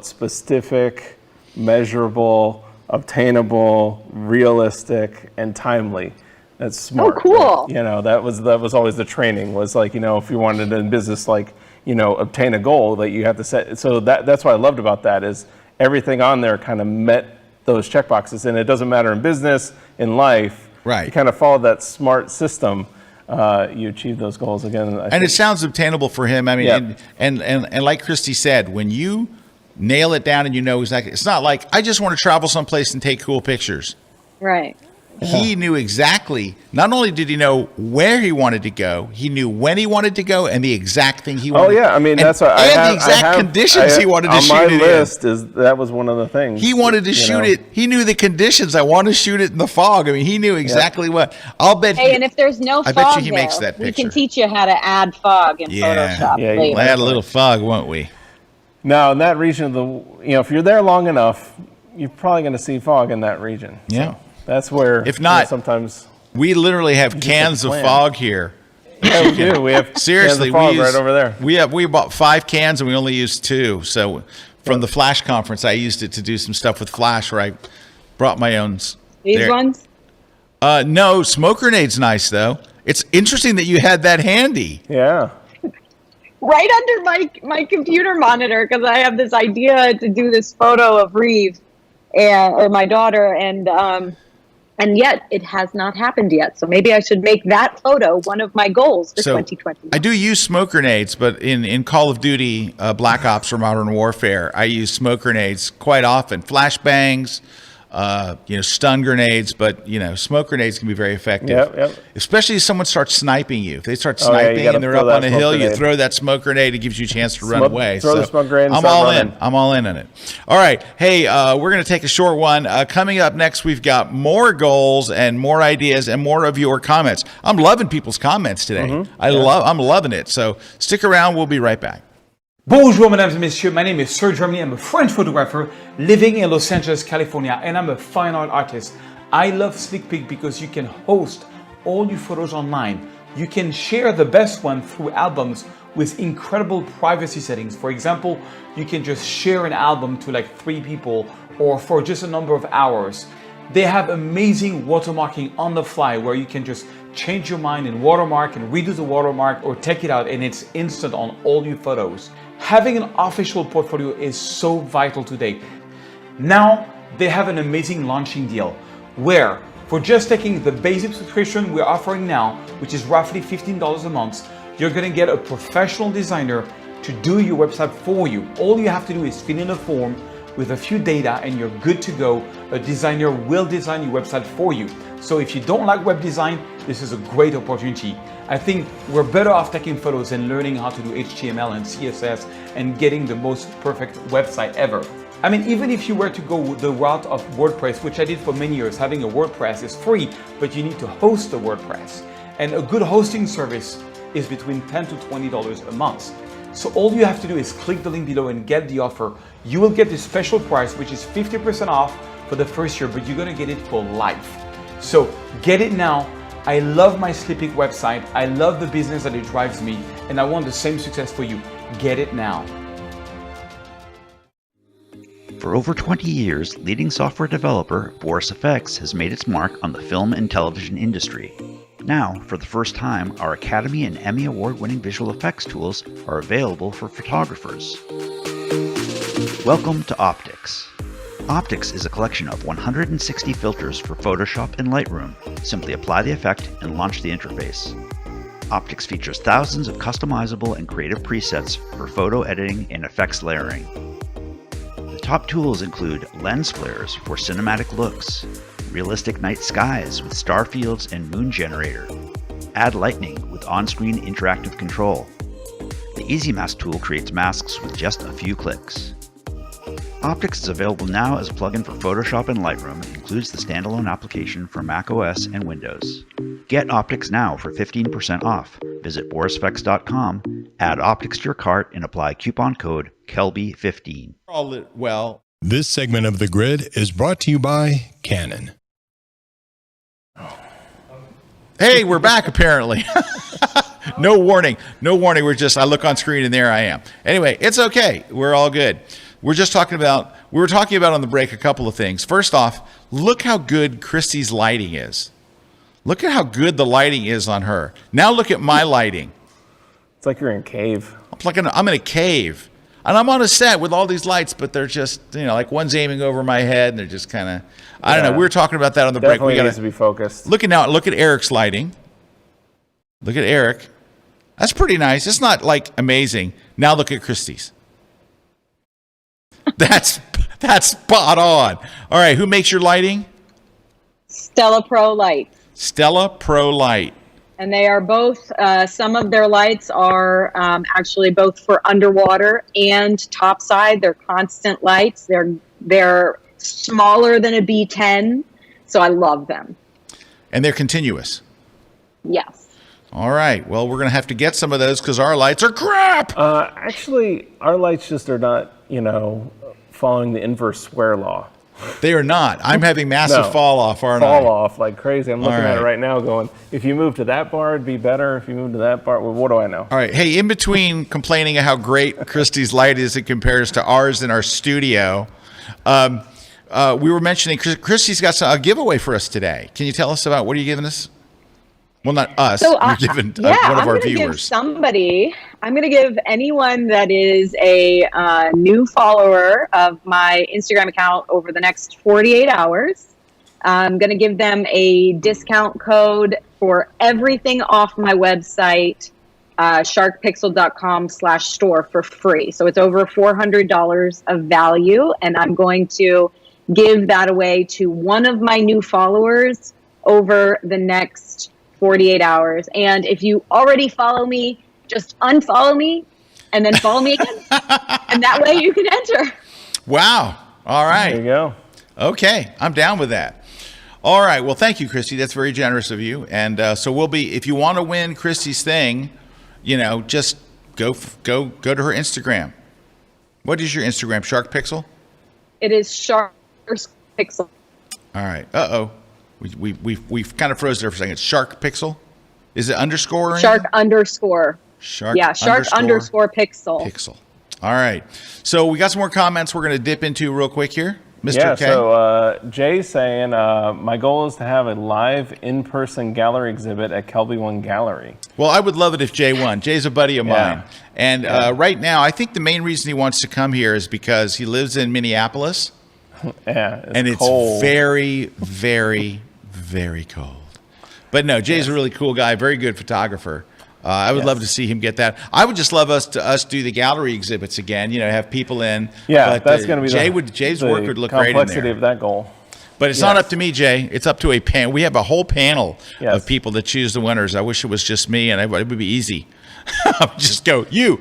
Specific, measurable, obtainable, realistic, and timely. That's SMART. Oh, cool. Right? You know, that was always the training, was like, you know, if you wanted in business, like, you know, obtain a goal that you have to set. So that's what I loved about that, is everything on there kind of met those checkboxes. And it doesn't matter in business, in life, right? You kind of follow that SMART system, you achieve those goals again. And it sounds obtainable for him. I mean, and like Kristi said, when you nail it down and you know exactly, it's not like, I just want to travel someplace and take cool pictures. Right. He knew exactly, not only did he know where he wanted to go, he knew when he wanted to go and the exact thing he wanted. Oh yeah, I mean, that's what the exact conditions he wanted to shoot it in. On my list that was one of the things. He wanted to shoot it. He knew the conditions. I want to shoot it in the fog. I mean, he knew exactly what. I'll bet. Hey, and if there's no fog, bet you he makes that picture. We can teach you how to add fog in Photoshop. Yeah, later. we'll add a little fog, won't we? Now, in that region of if you're there long enough, you're probably going to see fog in that region. Yeah. So that's where, if not, sometimes we literally have cans of fog here. Yeah, we do. We have seriously, cans of fog right over there. We bought 5 cans and we only used 2. So from the Flash conference, I used it to do some stuff with Flash. Where I brought my own. These ones? No, smoke grenade's nice though. It's interesting that you had that handy. Yeah. Right under my computer monitor, because I have this idea to do this photo of Reeve or my daughter, and yet it has not happened yet. So maybe I should make that photo one of my goals for 2020. I do use smoke grenades, but in Call of Duty, Black Ops or Modern Warfare, I use smoke grenades quite often. Flashbangs, stun grenades, but smoke grenades can be very effective. Yep. Especially if someone starts sniping you. If they start sniping and they're up on a hill, you throw that smoke grenade. It gives you a chance to run away. Throw the smoke grenade. I'm all in. I'm all in on it. All right. Hey, we're going to take a short one. Coming up next, we've got more goals and more ideas and more of your comments. I'm loving people's comments today. I'm loving it. So stick around. We'll be right back. Bonjour, mesdames et messieurs. My name is Sir Germany. I'm a French photographer living in Los Angeles, California, and I'm a fine art artist. I love SlickPic because you can host all your photos online. You can share the best one through albums with incredible privacy settings. For example, you can just share an album to like 3 people or for just a number of hours. They have amazing watermarking on the fly where you can just change your mind and watermark and redo the watermark or take it out, and it's instant on all your photos. Having an official portfolio is so vital today. Now they have an amazing launching deal where for just taking the basic subscription we're offering now, which is roughly $15 a month, you're going to get a professional designer to do your website for you. All you have to do is fill in a form with a few data and you're good to go. A designer will design your website for you. So if you don't like web design, this is a great opportunity. I think we're better off taking photos and learning how to do HTML and CSS and getting the most perfect website ever. I mean, even if you were to go the route of WordPress, which I did for many years, having a WordPress is free, but you need to host a WordPress. And a good hosting service is between $10 to $20 a month. So all you have to do is click the link below and get the offer. You will get the special price, which is 50% off for the first year, but you're gonna get it for life. So get it now. I love my SlickPic website. I love the business that it drives me, and I want the same success for you. Get it now. For over 20 years, leading software developer Boris FX has made its mark on the film and television industry. Now, for the first time, our Academy and Emmy Award-winning visual effects tools are available for photographers. Welcome to Optics. Optics is a collection of 160 filters for Photoshop and Lightroom. Simply apply the effect and launch the interface. Optics features thousands of customizable and creative presets for photo editing and effects layering. The top tools include lens flares for cinematic looks, realistic night skies with star fields and moon generator, add lightning with on-screen interactive control. The Easy Mask tool creates masks with just a few clicks. Optics is available now as a plugin for Photoshop and Lightroom. It includes the standalone application for macOS and Windows. Get Optics now for 15% off. Visit borisfx.com, add Optics to your cart, and apply coupon code Kelby15. Well, This segment of The Grid is brought to you by Canon. hey, we're back apparently. No warning. I look on screen and there I am. Anyway, it's okay. We're all good. We were talking about on the break a couple of things. First off, look how good Kristi's lighting is. Look at how good the lighting is on her. Now look at my lighting. It's like you're in a cave. I'm in a cave. And I'm on a set with all these lights, but they're just, like one's aiming over my head and they're just kind of, I don't know. We were talking about that on the break. Definitely needs to be focused. Look at Erik's lighting. Look at Erik. That's pretty nice. It's not like amazing. Now look at Kristi's. That's spot on. All right, who makes your lighting? Stella Pro Light. Stella Pro Light. And they are both, some of their lights are actually both for underwater and topside. They're constant lights. They're smaller than a B10, so I love them. And they're continuous. Yes. All right. Well, we're going to have to get some of those because our lights are crap. Actually, our lights just are not following the inverse square law. They are not. I'm having massive fall off, aren't I? Fall off like crazy. I'm looking at it right now going, if you move to that bar, it'd be better. If you move to that bar, well, what do I know? All right. Hey, in between complaining how great Kristi's light is, it compares to ours in our studio. We were mentioning Kristi's got a giveaway for us today. Can you tell us about what are you giving us? Well, not us. So, You're giving one of our viewers. I'm going to give anyone that is a new follower of my Instagram account over the next 48 hours. I'm going to give them a discount code for everything off my website, sharkpixel.com/store for free. So it's over $400 of value. And I'm going to give that away to one of my new followers over the next 48 hours. And if you already follow me, just unfollow me and then follow me again. And that way you can enter. Wow. All right. There you go. Okay. I'm down with that. All right. Well, thank you, Kristi. That's very generous of you. And so we'll be, if you want to win Kristi's thing, just go to her Instagram. What is your Instagram? Shark Pixel? It is Shark Pixel. All right. Uh-oh. We've kind of froze there for a second. Shark Pixel? Is it underscore? Or Shark underscore. Shark. Yeah, Shark underscore Pixel. Pixel. All right. So we got some more comments we're going to dip into real quick here. Mr. K. So Jay's saying, my goal is to have a live in-person gallery exhibit at Kelby One Gallery. Well, I would love it if Jay won. Jay's a buddy of mine. And right now, I think the main reason he wants to come here is because he lives in Minneapolis. It's cold. Very, very, very cold. But no, Jay's a really cool guy, very good photographer. I would love to see him get that. I would just love us do the gallery exhibits again. Have people in. Yeah, but, that's going to be Jay's work would look great in there. Complexity of that goal. But it's not up to me, Jay. It's up to a panel. We have a whole panel of people that choose the winners. I wish it was just me, and it would be easy. I would just go you,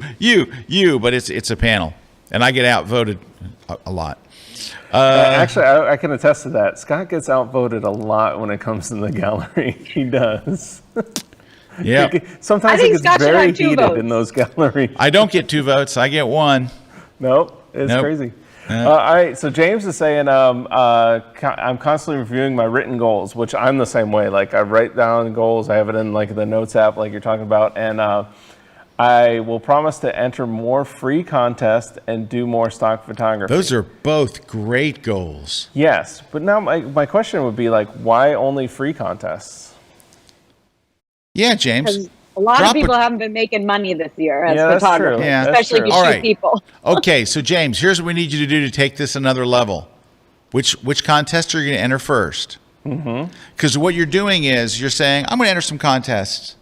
but it's a panel, and I get outvoted a lot. Actually, I can attest to that. Scott gets outvoted a lot when it comes to the gallery. He does. Yeah. Sometimes it gets very heated in those galleries. I don't get 2 votes. I get 1. Nope. It's crazy. All right. So James is saying, I'm constantly reviewing my written goals, which I'm the same way. Like I write down goals. I have it in like the notes app, like you're talking about. And I will promise to enter more free contests and do more stock photography. Those are both great goals. Yes. But now my question would be like, why only free contests? Yeah, James. A lot of people haven't been making money this year as photographers, yeah, especially if you shoot people. Okay, so James, here's what we need you to do to take this another level. Which contest are you going to enter first? Because what you're doing is you're saying, I'm going to enter some contests.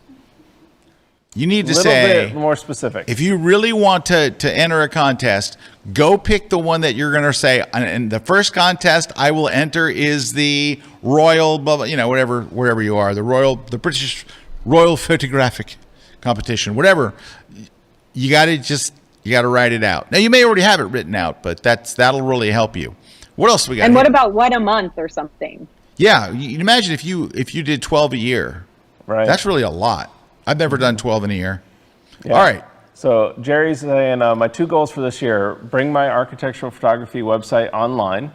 You need to say, a little bit more specific. If you really want to enter a contest, go pick the one that you're going to say, and the first contest I will enter is the Royal, wherever you are, the British Royal Photographic Competition, whatever. You got to write it out. Now you may already have it written out, but that'll really help you. What else we got? And what about what a month or something? Yeah, you imagine if you did 12 a year. Right. That's really a lot. I've never done 12 in a year. Yeah. All right. So Jerry's saying my 2 goals for this year: bring my architectural photography website online,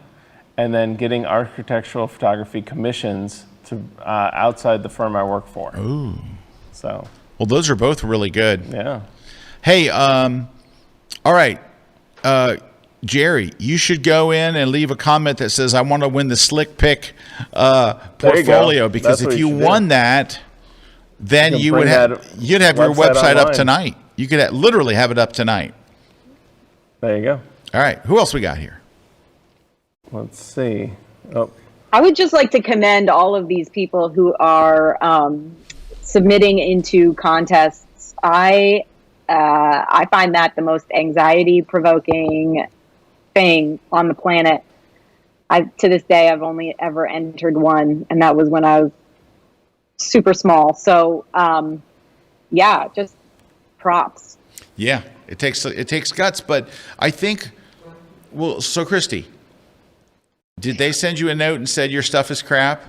and then getting architectural photography commissions to outside the firm I work for. Ooh. So. Well, those are both really good. Yeah. Hey, all right. Jerry, you should go in and leave a comment that says, I want to win the Slick Pick portfolio, because if you won that, then you'd have your website up tonight. You could literally have it up tonight. There you go. All right. Who else we got here? Let's see. Oh. I would just like to commend all of these people who are submitting into contests. I find that the most anxiety-provoking thing on the planet. To this day, I've only ever entered one, and that was when I was super small. So, just props. Yeah, it takes guts, but I think. Well, so Kristi, did they send you a note and said your stuff is crap?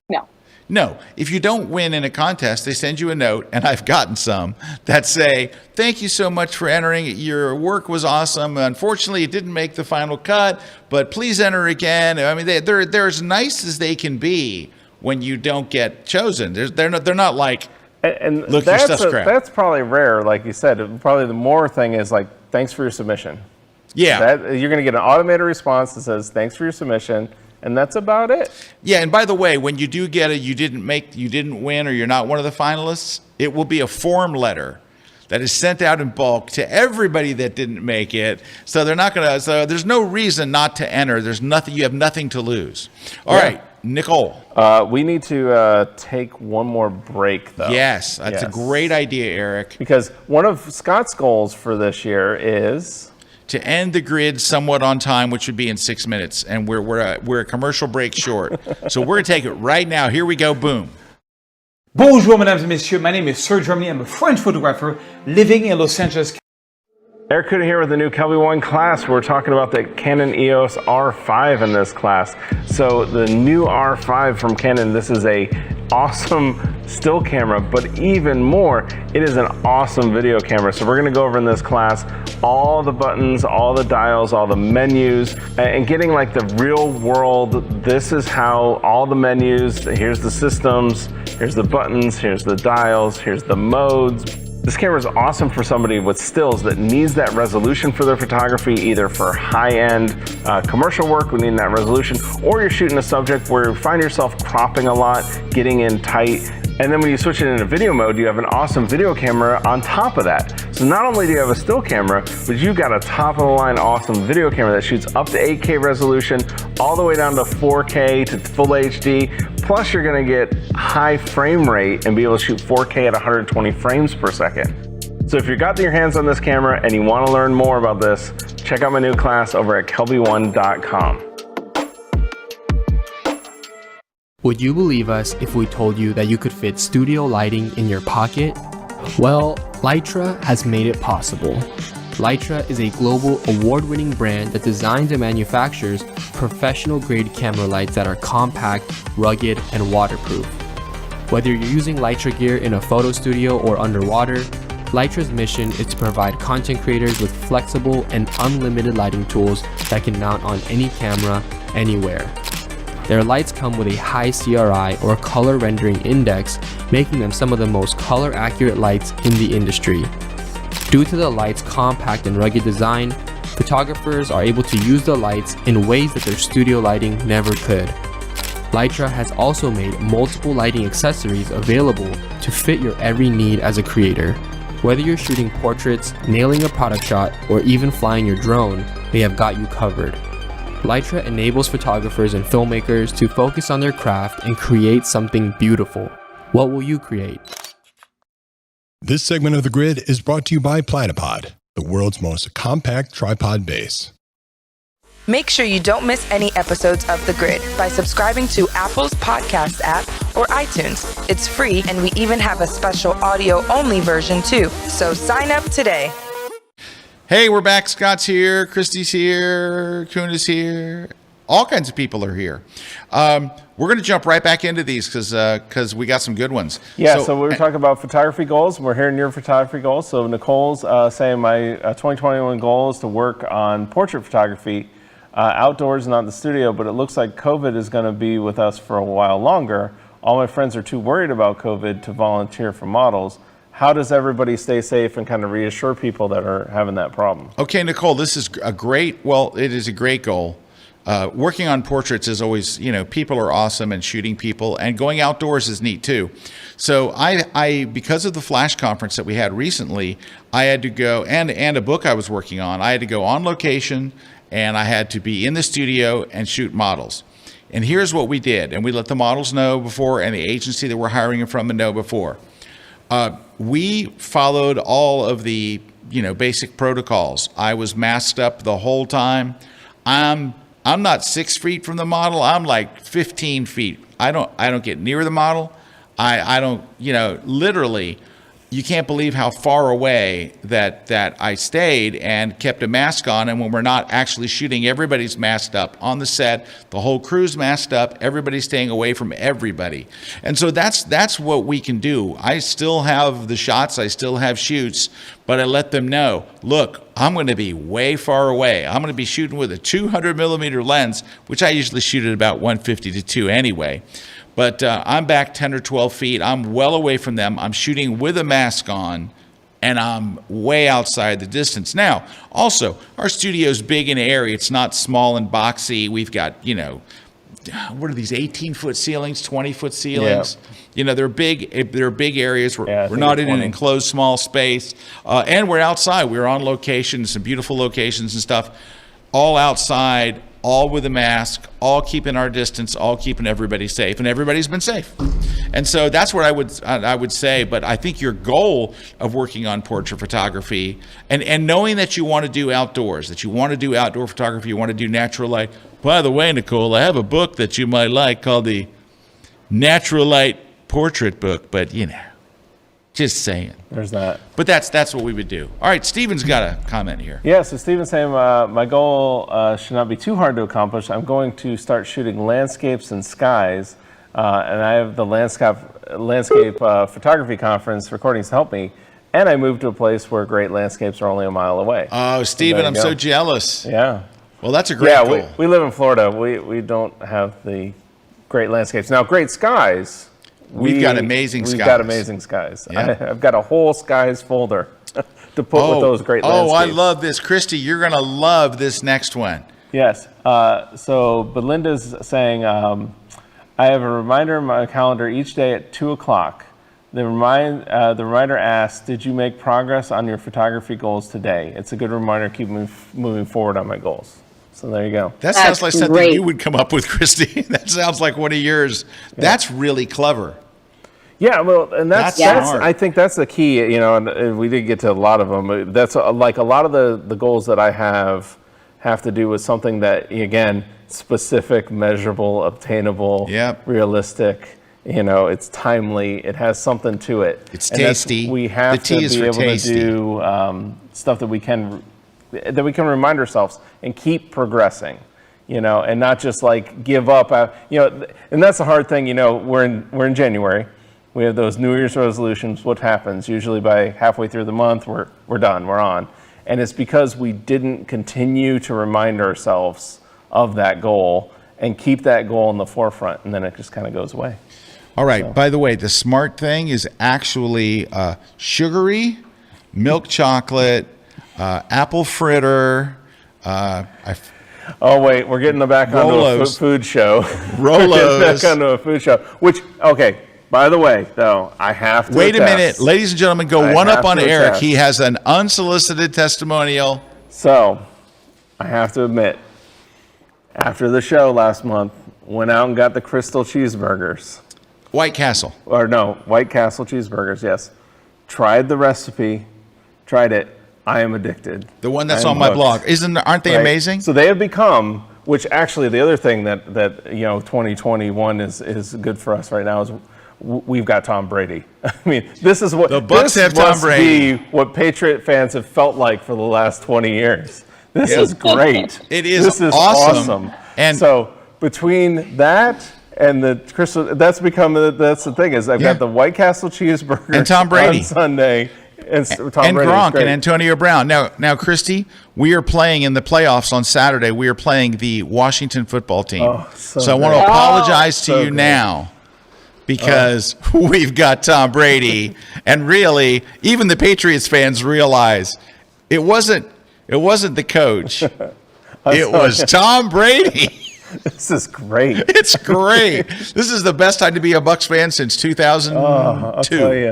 No. No, if you don't win in a contest, they send you a note, and I've gotten some that say, thank you so much for entering. Your work was awesome. Unfortunately, it didn't make the final cut, but please enter again. I mean, they're as nice as they can be when you don't get chosen. They're not like, and look, your stuff's crap. That's probably rare, like you said. Probably the more thing is like, thanks for your submission. Yeah. You're going to get an automated response that says, thanks for your submission. And that's about it. Yeah, and by the way, when you do get you didn't win, or you're not one of the finalists, it will be a form letter that is sent out in bulk to everybody that didn't make it. So they're not gonna. So there's no reason not to enter. There's nothing. You have nothing to lose. All right, Nicole. We need to take one more break, though. Yes, that's a great idea, Eric. Because one of Scott's goals for this year is to end the grid somewhat on time, which would be in 6 minutes, and we're a commercial break short. So we're gonna take it right now. Here we go. Boom. Bonjour, mesdames et messieurs. My name is Sir Germany. I'm a French photographer living in Los Angeles. Erik Kuna here with the new Kelby 1 class. We're talking about the Canon EOS R5 in this class. So the new R5 from Canon, this is a awesome still camera, but even more, it is an awesome video camera. So we're gonna go over in this class all the buttons, all the dials, all the menus, and getting like the real world, this is how all the menus, here's the systems, here's the buttons, here's the dials, here's the modes. This camera is awesome for somebody with stills that needs that resolution for their photography, either for high-end commercial work, we need that resolution, or you're shooting a subject where you find yourself cropping a lot, getting in tight, and then when you switch it into video mode, you have an awesome video camera on top of that. So not only do you have a still camera, but you've got a top-of-the-line awesome video camera that shoots up to 8K resolution, all the way down to 4K to full HD, plus you're gonna get high frame rate and be able to shoot 4K at 120 frames per second. So if you've got your hands on this camera and you wanna learn more about this, check out my new class over at kelby1.com. Would you believe us if we told you that you could fit studio lighting in your pocket? Well, Lytra has made it possible. Lytra is a global award-winning brand that designs and manufactures professional-grade camera lights that are compact, rugged, and waterproof. Whether you're using Lytra gear in a photo studio or underwater, Lytra's mission is to provide content creators with flexible and unlimited lighting tools that can mount on any camera, anywhere. Their lights come with a high CRI or color rendering index, making them some of the most color accurate lights in the industry. Due to the light's compact and rugged design, photographers are able to use the lights in ways that their studio lighting never could. Lytra has also made multiple lighting accessories available to fit your every need as a creator. Whether you're shooting portraits, nailing a product shot, or even flying your drone, they have got you covered. Lytra enables photographers and filmmakers to focus on their craft and create something beautiful. What will you create? This segment of The Grid is brought to you by Platypod, the world's most compact tripod base. Make sure you don't miss any episodes of The Grid by subscribing to Apple's podcast app or iTunes. It's free, and we even have a special audio-only version too. So sign up today. Hey, we're back. Scott's here. Kristi's here. Kuna's here. All kinds of people are here. We're going to jump right back into these because we got some good ones. Yeah, so we were talking about photography goals. We're hearing your photography goals. So Nicole's saying my 2021 goal is to work on portrait photography outdoors, not in the studio, but it looks like COVID is going to be with us for a while longer. All my friends are too worried about COVID to volunteer for models. How does everybody stay safe and kind of reassure people that are having that problem? Okay, Nicole, this is it is a great goal. Working on portraits is always, people are awesome, and shooting people and going outdoors is neat too. So I because of the Flash conference that we had recently, I had to go, and a book I was working on, I had to go on location, and I had to be in the studio and shoot models. And here's what we did, and we let the models know before, and the agency that we're hiring them from know before. We followed all of the, basic protocols. I was masked up the whole time. I'm not 6 feet from the model. I'm like 15 feet. I don't get near the model. I don't, literally, you can't believe how far away that I stayed and kept a mask on. And when we're not actually shooting, everybody's masked up on the set. The whole crew's masked up. Everybody's staying away from everybody. And so that's what we can do. I still have the shots. I still have shoots, but I let them know, look, I'm going to be way far away. I'm going to be shooting with a 200 millimeter lens, which I usually shoot at about 150 to 2 anyway. But I'm back 10 or 12 feet. I'm well away from them. I'm shooting with a mask on, and I'm way outside the distance. Now, also, our studio's big and airy. It's not small and boxy. We've got, what are these, 18-foot ceilings, 20-foot ceilings? Yeah. They're big. They're big areas. We're not in an enclosed small space. And we're outside. We're on location, some beautiful locations and stuff, all outside, all with a mask, all keeping our distance, all keeping everybody safe, and everybody's been safe. And so that's what I would say. But I think your goal of working on portrait photography and knowing that you want to do outdoors, that you want to do outdoor photography, you want to do natural light. By the way, Nicole, I have a book that you might like called the Natural Light Portrait Book, but just saying. There's that. But that's what we would do. All right, Steven's got a comment here. Yeah, so Steven's saying my goal should not be too hard to accomplish. I'm going to start shooting landscapes and skies, and I have the landscape photography conference recordings to help me. And I moved to a place where great landscapes are only a mile away. Oh, Steven, I'm so jealous. Yeah. Well, that's a great goal. Yeah, we live in Florida. We don't have the great landscapes. Now, great skies. We've got amazing skies. We've got amazing skies. Yeah. I've got a whole skies folder to put with those great landscapes. Oh, I love this. Kristi, you're going to love this next one. Yes. So Belinda's saying, I have a reminder in my calendar each day at 2 o'clock. The reminder asks, did you make progress on your photography goals today? It's a good reminder to keep moving forward on my goals. So there you go. That sounds like something you would come up with, Kristi. That sounds like one of yours. Yeah. That's really clever. Yeah, well, and that's I think that's the key, and we did get to a lot of them. But that's like a lot of the goals that I have to do with something that, again, specific, measurable, obtainable, realistic. It's timely. It has something to it. It's tasty. We have to be able to do stuff that we can remind ourselves and keep progressing, and not just like give up. And that's the hard thing. We're in January. We have those New Year's resolutions. What happens? Usually by halfway through the month, we're done. We're on, and it's because we didn't continue to remind ourselves of that goal and keep that goal in the forefront, and then it just kind of goes away. All right. So. By the way, the smart thing is actually sugary, milk chocolate, apple fritter. Oh wait, we're getting back onto a food show. Rolos. Back onto a food show. Which, okay. By the way, though, I have to wait a minute, ladies and gentlemen. Go one up on Erik. He has an unsolicited testimonial. So, I have to admit, after the show last month, went out and got the Crystal cheeseburgers. White Castle. White Castle cheeseburgers. Yes. Tried the recipe. Tried it. I am addicted. The one that's on my blog. Aren't they amazing? So they have become, which actually the other thing that 2021 is good for us right now is we've got Tom Brady. I mean, this is what the Bucs have Tom Brady. Be what Patriot fans have felt like for the last 20 years. This is great. It is. This is awesome. And so between that and the Crystal, that's the thing is I've got the White Castle cheeseburger and Tom Brady on Sunday. And Gronk and Antonio Brown. Now, Kristi, we are playing in the playoffs on Saturday. We are playing the Washington football team. Oh, so I want to apologize to you now because we've got Tom Brady, and really, even the Patriots fans realize it wasn't the coach. It was Tom Brady. This is great. It's great. This is the best time to be a Bucs fan since 2002. I'll tell you.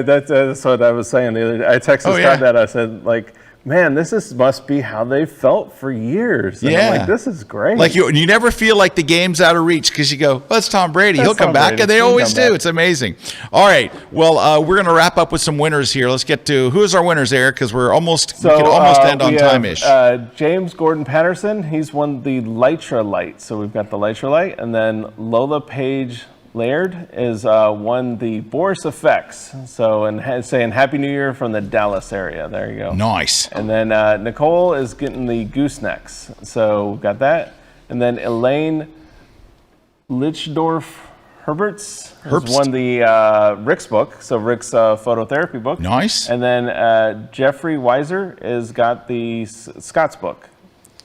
That's what I was saying the other day. I texted Scott that. I said, man, must be how they felt for years. And I'm like, this is great. Like you never feel like the game's out of reach because you go, well, it's Tom Brady. He'll come back. And they always do. It's amazing. All right. Well, we're going to wrap up with some winners here. Let's get to who's our winners, Erik, because we can almost end on time-ish. James Gordon Patterson, he's won the Lytra Light. So we've got the Lytra Light. And then Lola Page Laird is won the Boris Effects. So, and saying Happy New Year from the Dallas area. There you go. Nice. And then Nicole is getting the Goosenecks. So got that. And then Elaine Lichdorf Herberts has won the Rick's book. So Rick's phototherapy book. Nice. And then Jeffrey Weiser has got the Scott's book.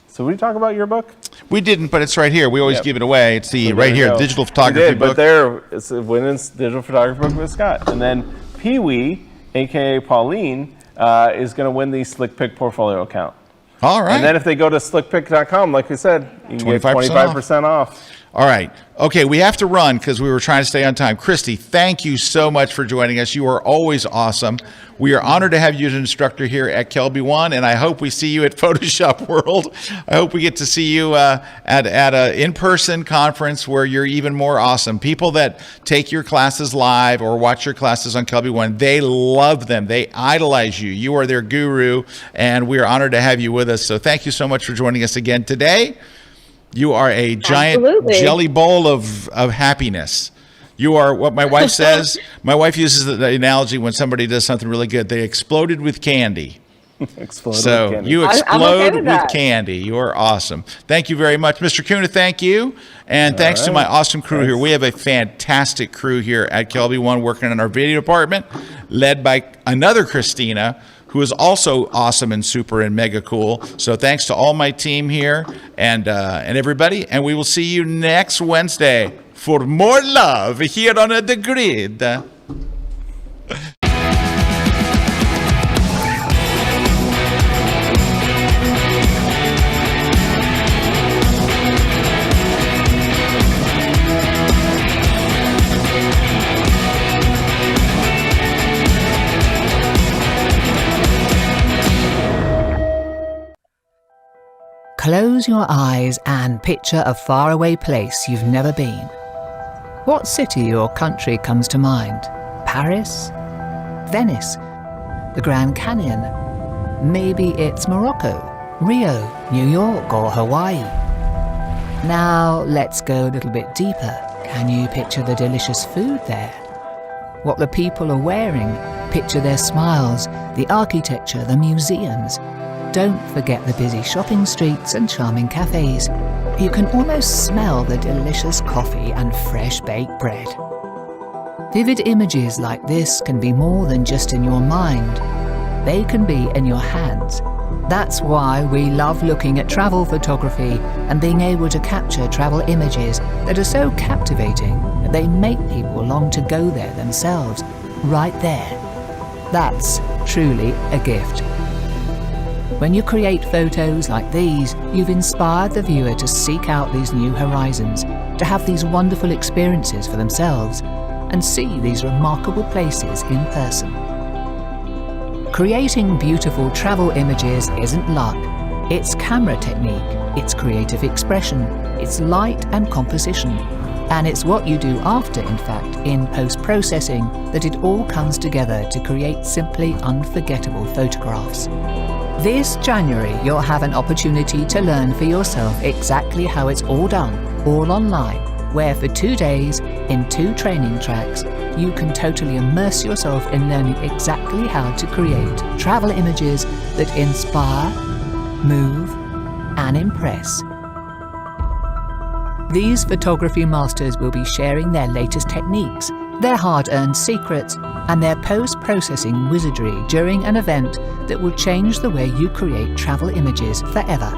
So we talk about your book? We didn't, but it's right here. We always give it away. It's the So right here, go. digital photography book. But there, it's a women's digital photography book with Scott. And then Pee Wee, aka Pauline, is going to win the Slick Pick portfolio account. All right. And then if they go to slickpick.com, like we said, you can get 25% off. All right. Okay, we have to run because we were trying to stay on time. Kristi, thank you so much for joining us. You are always awesome. We are honored to have you as an instructor here at Kelby One, and I hope we see you at Photoshop World. I hope we get to see you at an in-person conference where you're even more awesome. People that take your classes live or watch your classes on Kelby One, they love them. They idolize you. You are their guru, and we are honored to have you with us. So thank you so much for joining us again today. You are a giant jelly bowl of happiness. You are what my wife says. My wife uses the analogy when somebody does something really good. They exploded with candy. You explode with candy. You are awesome. Thank you very much. Mr. Kuna, thank you. And thanks to my awesome crew here. We have a fantastic crew here at Kelby One working in our video department, led by another Christina, who is also awesome and super and mega cool. So thanks to all my team here and everybody. And we will see you next Wednesday for more love here on The Grid. Close your eyes and picture a faraway place you've never been. What city or country comes to mind? Paris? Venice? The Grand Canyon? Maybe it's Morocco, Rio, New York, or Hawaii. Now let's go a little bit deeper. Can you picture the delicious food there? What the people are wearing? Picture their smiles, the architecture, the museums. Don't forget the busy shopping streets and charming cafes. You can almost smell the delicious coffee and fresh baked bread. Vivid images like this can be more than just in your mind. They can be in your hands. That's why we love looking at travel photography and being able to capture travel images that are so captivating that they make people long to go there themselves, right there. That's truly a gift. When you create photos like these, you've inspired the viewer to seek out these new horizons, to have these wonderful experiences for themselves, and see these remarkable places in person. Creating beautiful travel images isn't luck. It's camera technique, it's creative expression, it's light and composition. And it's what you do after, in fact, in post-processing, that it all comes together to create simply unforgettable photographs. This January, you'll have an opportunity to learn for yourself exactly how it's all done, all online, where for 2 days, in 2 training tracks, you can totally immerse yourself in learning exactly how to create travel images that inspire, move, and impress. These photography masters will be sharing their latest techniques, their hard-earned secrets, and their post-processing wizardry during an event that will change the way you create travel images forever.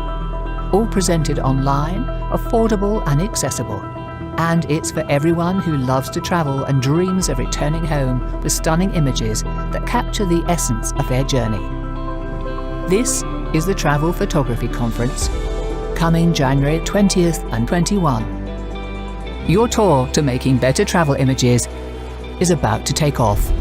All presented online, affordable and accessible. And it's for everyone who loves to travel and dreams of returning home with stunning images that capture the essence of their journey. This is the Travel Photography Conference, coming January 20th and 21. Your tour to making better travel images is about to take off.